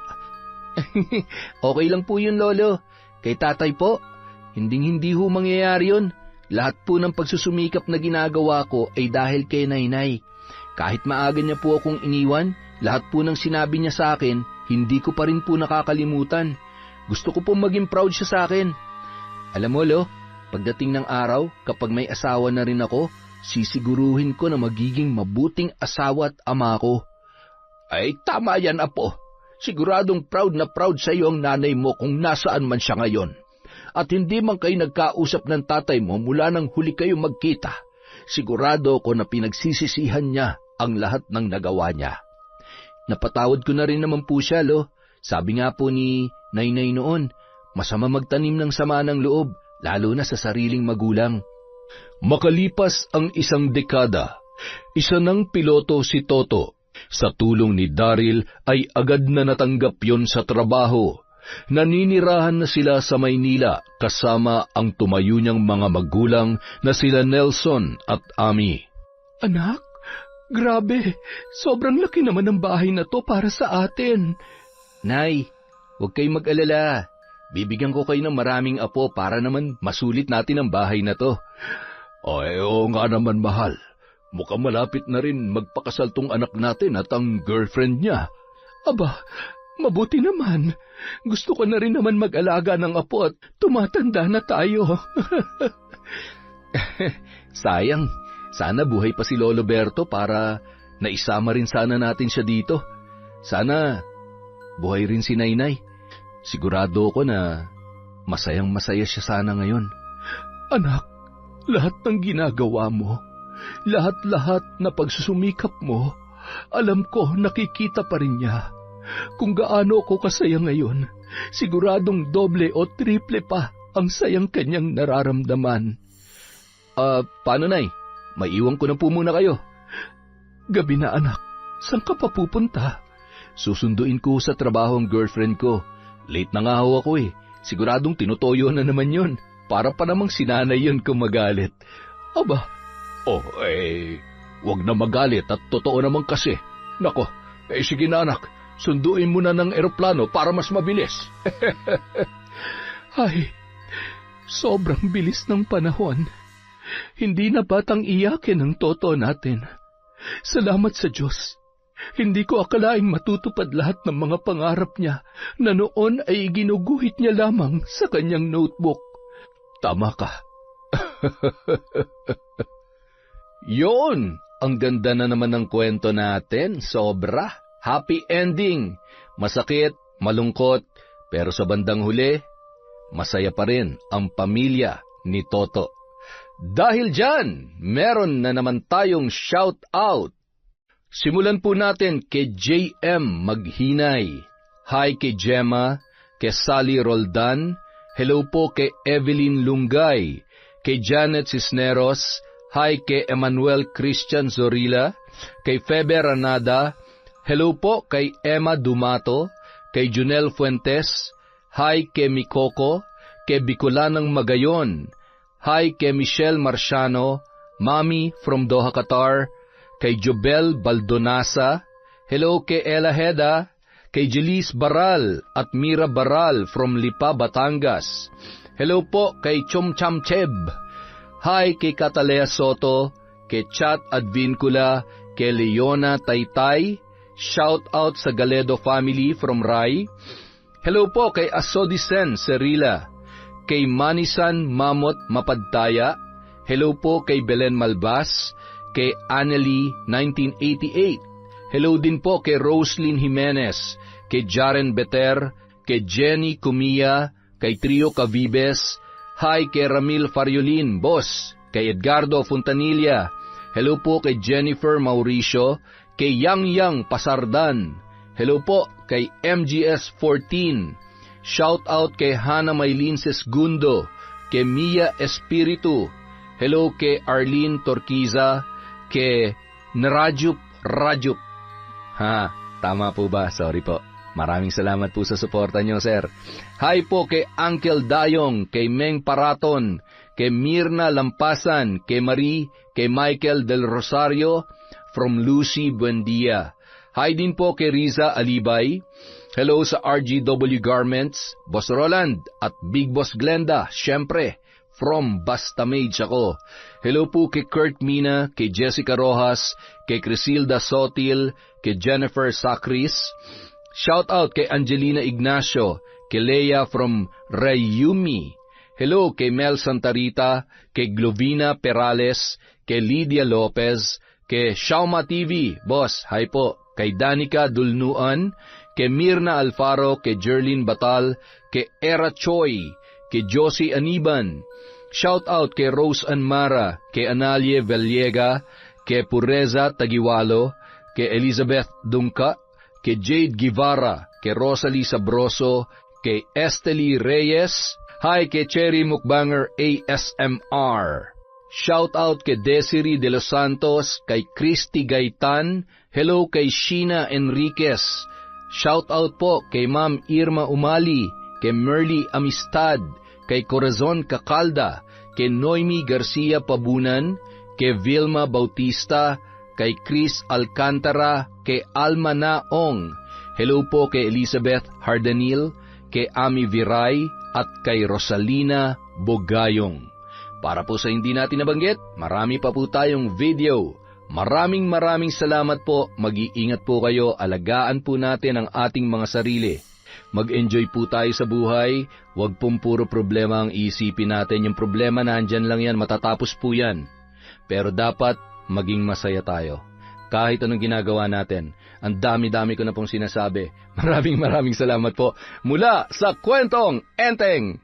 Okay lang po yun, Lolo. Kay tatay po, hindi ho mangyayari yun. Lahat po ng pagsusumikap na ginagawa ko ay dahil kay Nainay. Kahit maaga niya po akong iniwan, lahat po ng sinabi niya sa akin, hindi ko pa rin po nakakalimutan. Gusto ko po maging proud siya sa akin. Alam mo, Lo, pagdating ng araw, kapag may asawa na rin ako, sisiguruhin ko na magiging mabuting asawa at ama ko. Ay, tama yan, apo. Siguradong proud na proud sa iyo ang nanay mo kung nasaan man siya ngayon. At hindi man kayo nagkausap ng tatay mo mula nang huli kayo magkita. Sigurado ko na pinagsisisihan niya ang lahat ng nagawa niya. Napatawad ko na rin naman po siya, Lo. Sabi nga po ni Nainay noon, masama magtanim ng sama ng loob, lalo na sa sariling magulang. Makalipas ang isang dekada, isa ng piloto si Toto. Sa tulong ni Daryl ay agad na natanggap yon sa trabaho. Naninirahan na sila sa Maynila kasama ang tumayo niyang mga magulang na sila Nelson at Ami. Anak, grabe, sobrang laki naman ng bahay na to para sa atin. Nay, huwag kayong mag-alala. Bibigyan ko kayo ng maraming apo para naman masulit natin ang bahay na to. Ay, oo nga naman, mahal. Mukhang malapit na rin magpakasal tong anak natin at ang girlfriend niya. Aba, mabuti naman. Gusto ko na rin naman mag-alaga ng apo at tumatanda na tayo. Sayang, sana buhay pa si Lolo Berto para naisama rin sana natin siya dito. Sana buhay rin si Nainay. Sigurado ko na masayang masaya siya sana ngayon. Anak, lahat ng ginagawa mo, lahat-lahat na pagsusumikap mo, alam ko nakikita pa rin niya. Kung gaano ako kasaya ngayon, siguradong doble o triple pa ang sayang kanyang nararamdaman. Paano, Nay? Maiwan ko na po muna kayo. Gabi na, anak. Saan ka pa pupunta? Susunduin ko sa trabaho ang girlfriend ko. Late na nga ho ako eh. Siguradong tinutoyo na naman yon. Para pa namang sinanay yun kung magalit. Aba, wag na magalit at totoo naman kasi. Nako, sige na anak, sunduin mo na ng eroplano para mas mabilis. Ay, sobrang bilis ng panahon. Hindi na batang iyakin ang toto natin. Salamat sa Diyos. Hindi ko akalaing matutupad lahat ng mga pangarap niya na noon ay ginuguhit niya lamang sa kanyang notebook. Tama ka. Yun! Ang ganda na naman ng kwento natin. Sobra. Happy ending. Masakit, malungkot, pero sa bandang huli, masaya pa rin ang pamilya ni Toto. Dahil dyan, meron na naman tayong shout out. Simulan po natin kay JM Maghinay. Hi kay Gemma, kay Sally Roldan. Hello po kay Evelyn Lungay. Kay Janet Cisneros. Hi kay Emmanuel Christian Zorilla. Kay Febe Ranada. Hello po kay Emma Dumato. Kay Junel Fuentes. Hi kay Mikoko. Kay Bicolanang Magayon. Hi kay Michelle Marciano. Mami from Doha, Qatar. Kay Jobel Baldonasa, hello kay Ella Heda, kay Jelis Baral at Mira Baral from Lipa, Batangas. Hello po kay Chom Cham Cheb. Hi kay Catalea Soto, kay Chat Advincula, kay Leona Taytay. Shout out sa Galedo family from Rai. Hello po kay Asodisen Serila, kay Manisan Mamot Mapadtaya. Hello po kay Belen Malbas, kay Annelie 1988. Hello din po kay Roslyn Jimenez, kay Jaren Beter, kay Jenny Cumia, kay Trio Cavibes. Hi kay Ramil Fariolin, boss. Kay Edgardo Fontanilla. Hello po kay Jennifer Mauricio. Kay Yang Pasardan. Hello po kay MGS14. Shout out kay Hana Maylin Sesgundo. Kay Mia Espiritu. Hello kay Arlene Torquiza. Kay Narajup. Ha, tama po ba? Sorry po. Maraming salamat po sa suporta nyo, sir. Hi po kay Uncle Dayong, kay Meng Paraton, kay Mirna Lampasan, kay Marie, kay Michael Del Rosario, from Lucy Buendia. Hi din po kay Riza Alibay. Hello sa RGW Garments, Boss Roland, at Big Boss Glenda, syempre, from Bastamage ako. Hello po kay Kurt Mina, kay Jessica Rojas, kay Crisilda Sotil, kay Jennifer Sacris. Shout out kay Angelina Ignacio, kay Leia from Rayumi. Hello kay Mel Santarita, kay Glovina Perales, kay Lydia Lopez, kay Shauma TV, boss, hi po, kay Danica Dulnuan, kay Mirna Alfaro, kay Jerlyn Batal, kay Era Choi, kay Josie Aniban. Shout out kay Rose Anmara, kay Analie Valiega, kay Pureza Tagiwalo, kay Elizabeth Dungka, kay Jade Guevara, kay Rosalie Sabroso, kay Estely Reyes, hi kay Cherry Mukbanger ASMR. Shout out kay Desiree De Los Santos, kay Christy Gaitan, hello kay Sheena Enriquez. Shout out po kay Ma'am Irma Umali, kay Merly Amistad, kay Corazon Cacalda, kay Noemi Garcia Pabunan, kay Vilma Bautista, kay Chris Alcantara, kay Alma Naong. Hello po kay Elizabeth Hardanil, kay Ami Viray, at kay Rosalina Bogayong. Para po sa hindi natin nabanggit, marami pa po tayong video. Maraming salamat po. Mag-iingat po kayo, alagaan po natin ang ating mga sarili. Mag-enjoy po tayo sa buhay, huwag pong puro problema ang iisipin natin. Yung problema nandyan lang yan, matatapos po yan. Pero dapat maging masaya tayo. Kahit anong ginagawa natin, ang dami-dami ko na pong sinasabi. Maraming salamat po mula sa Kwentong Enteng!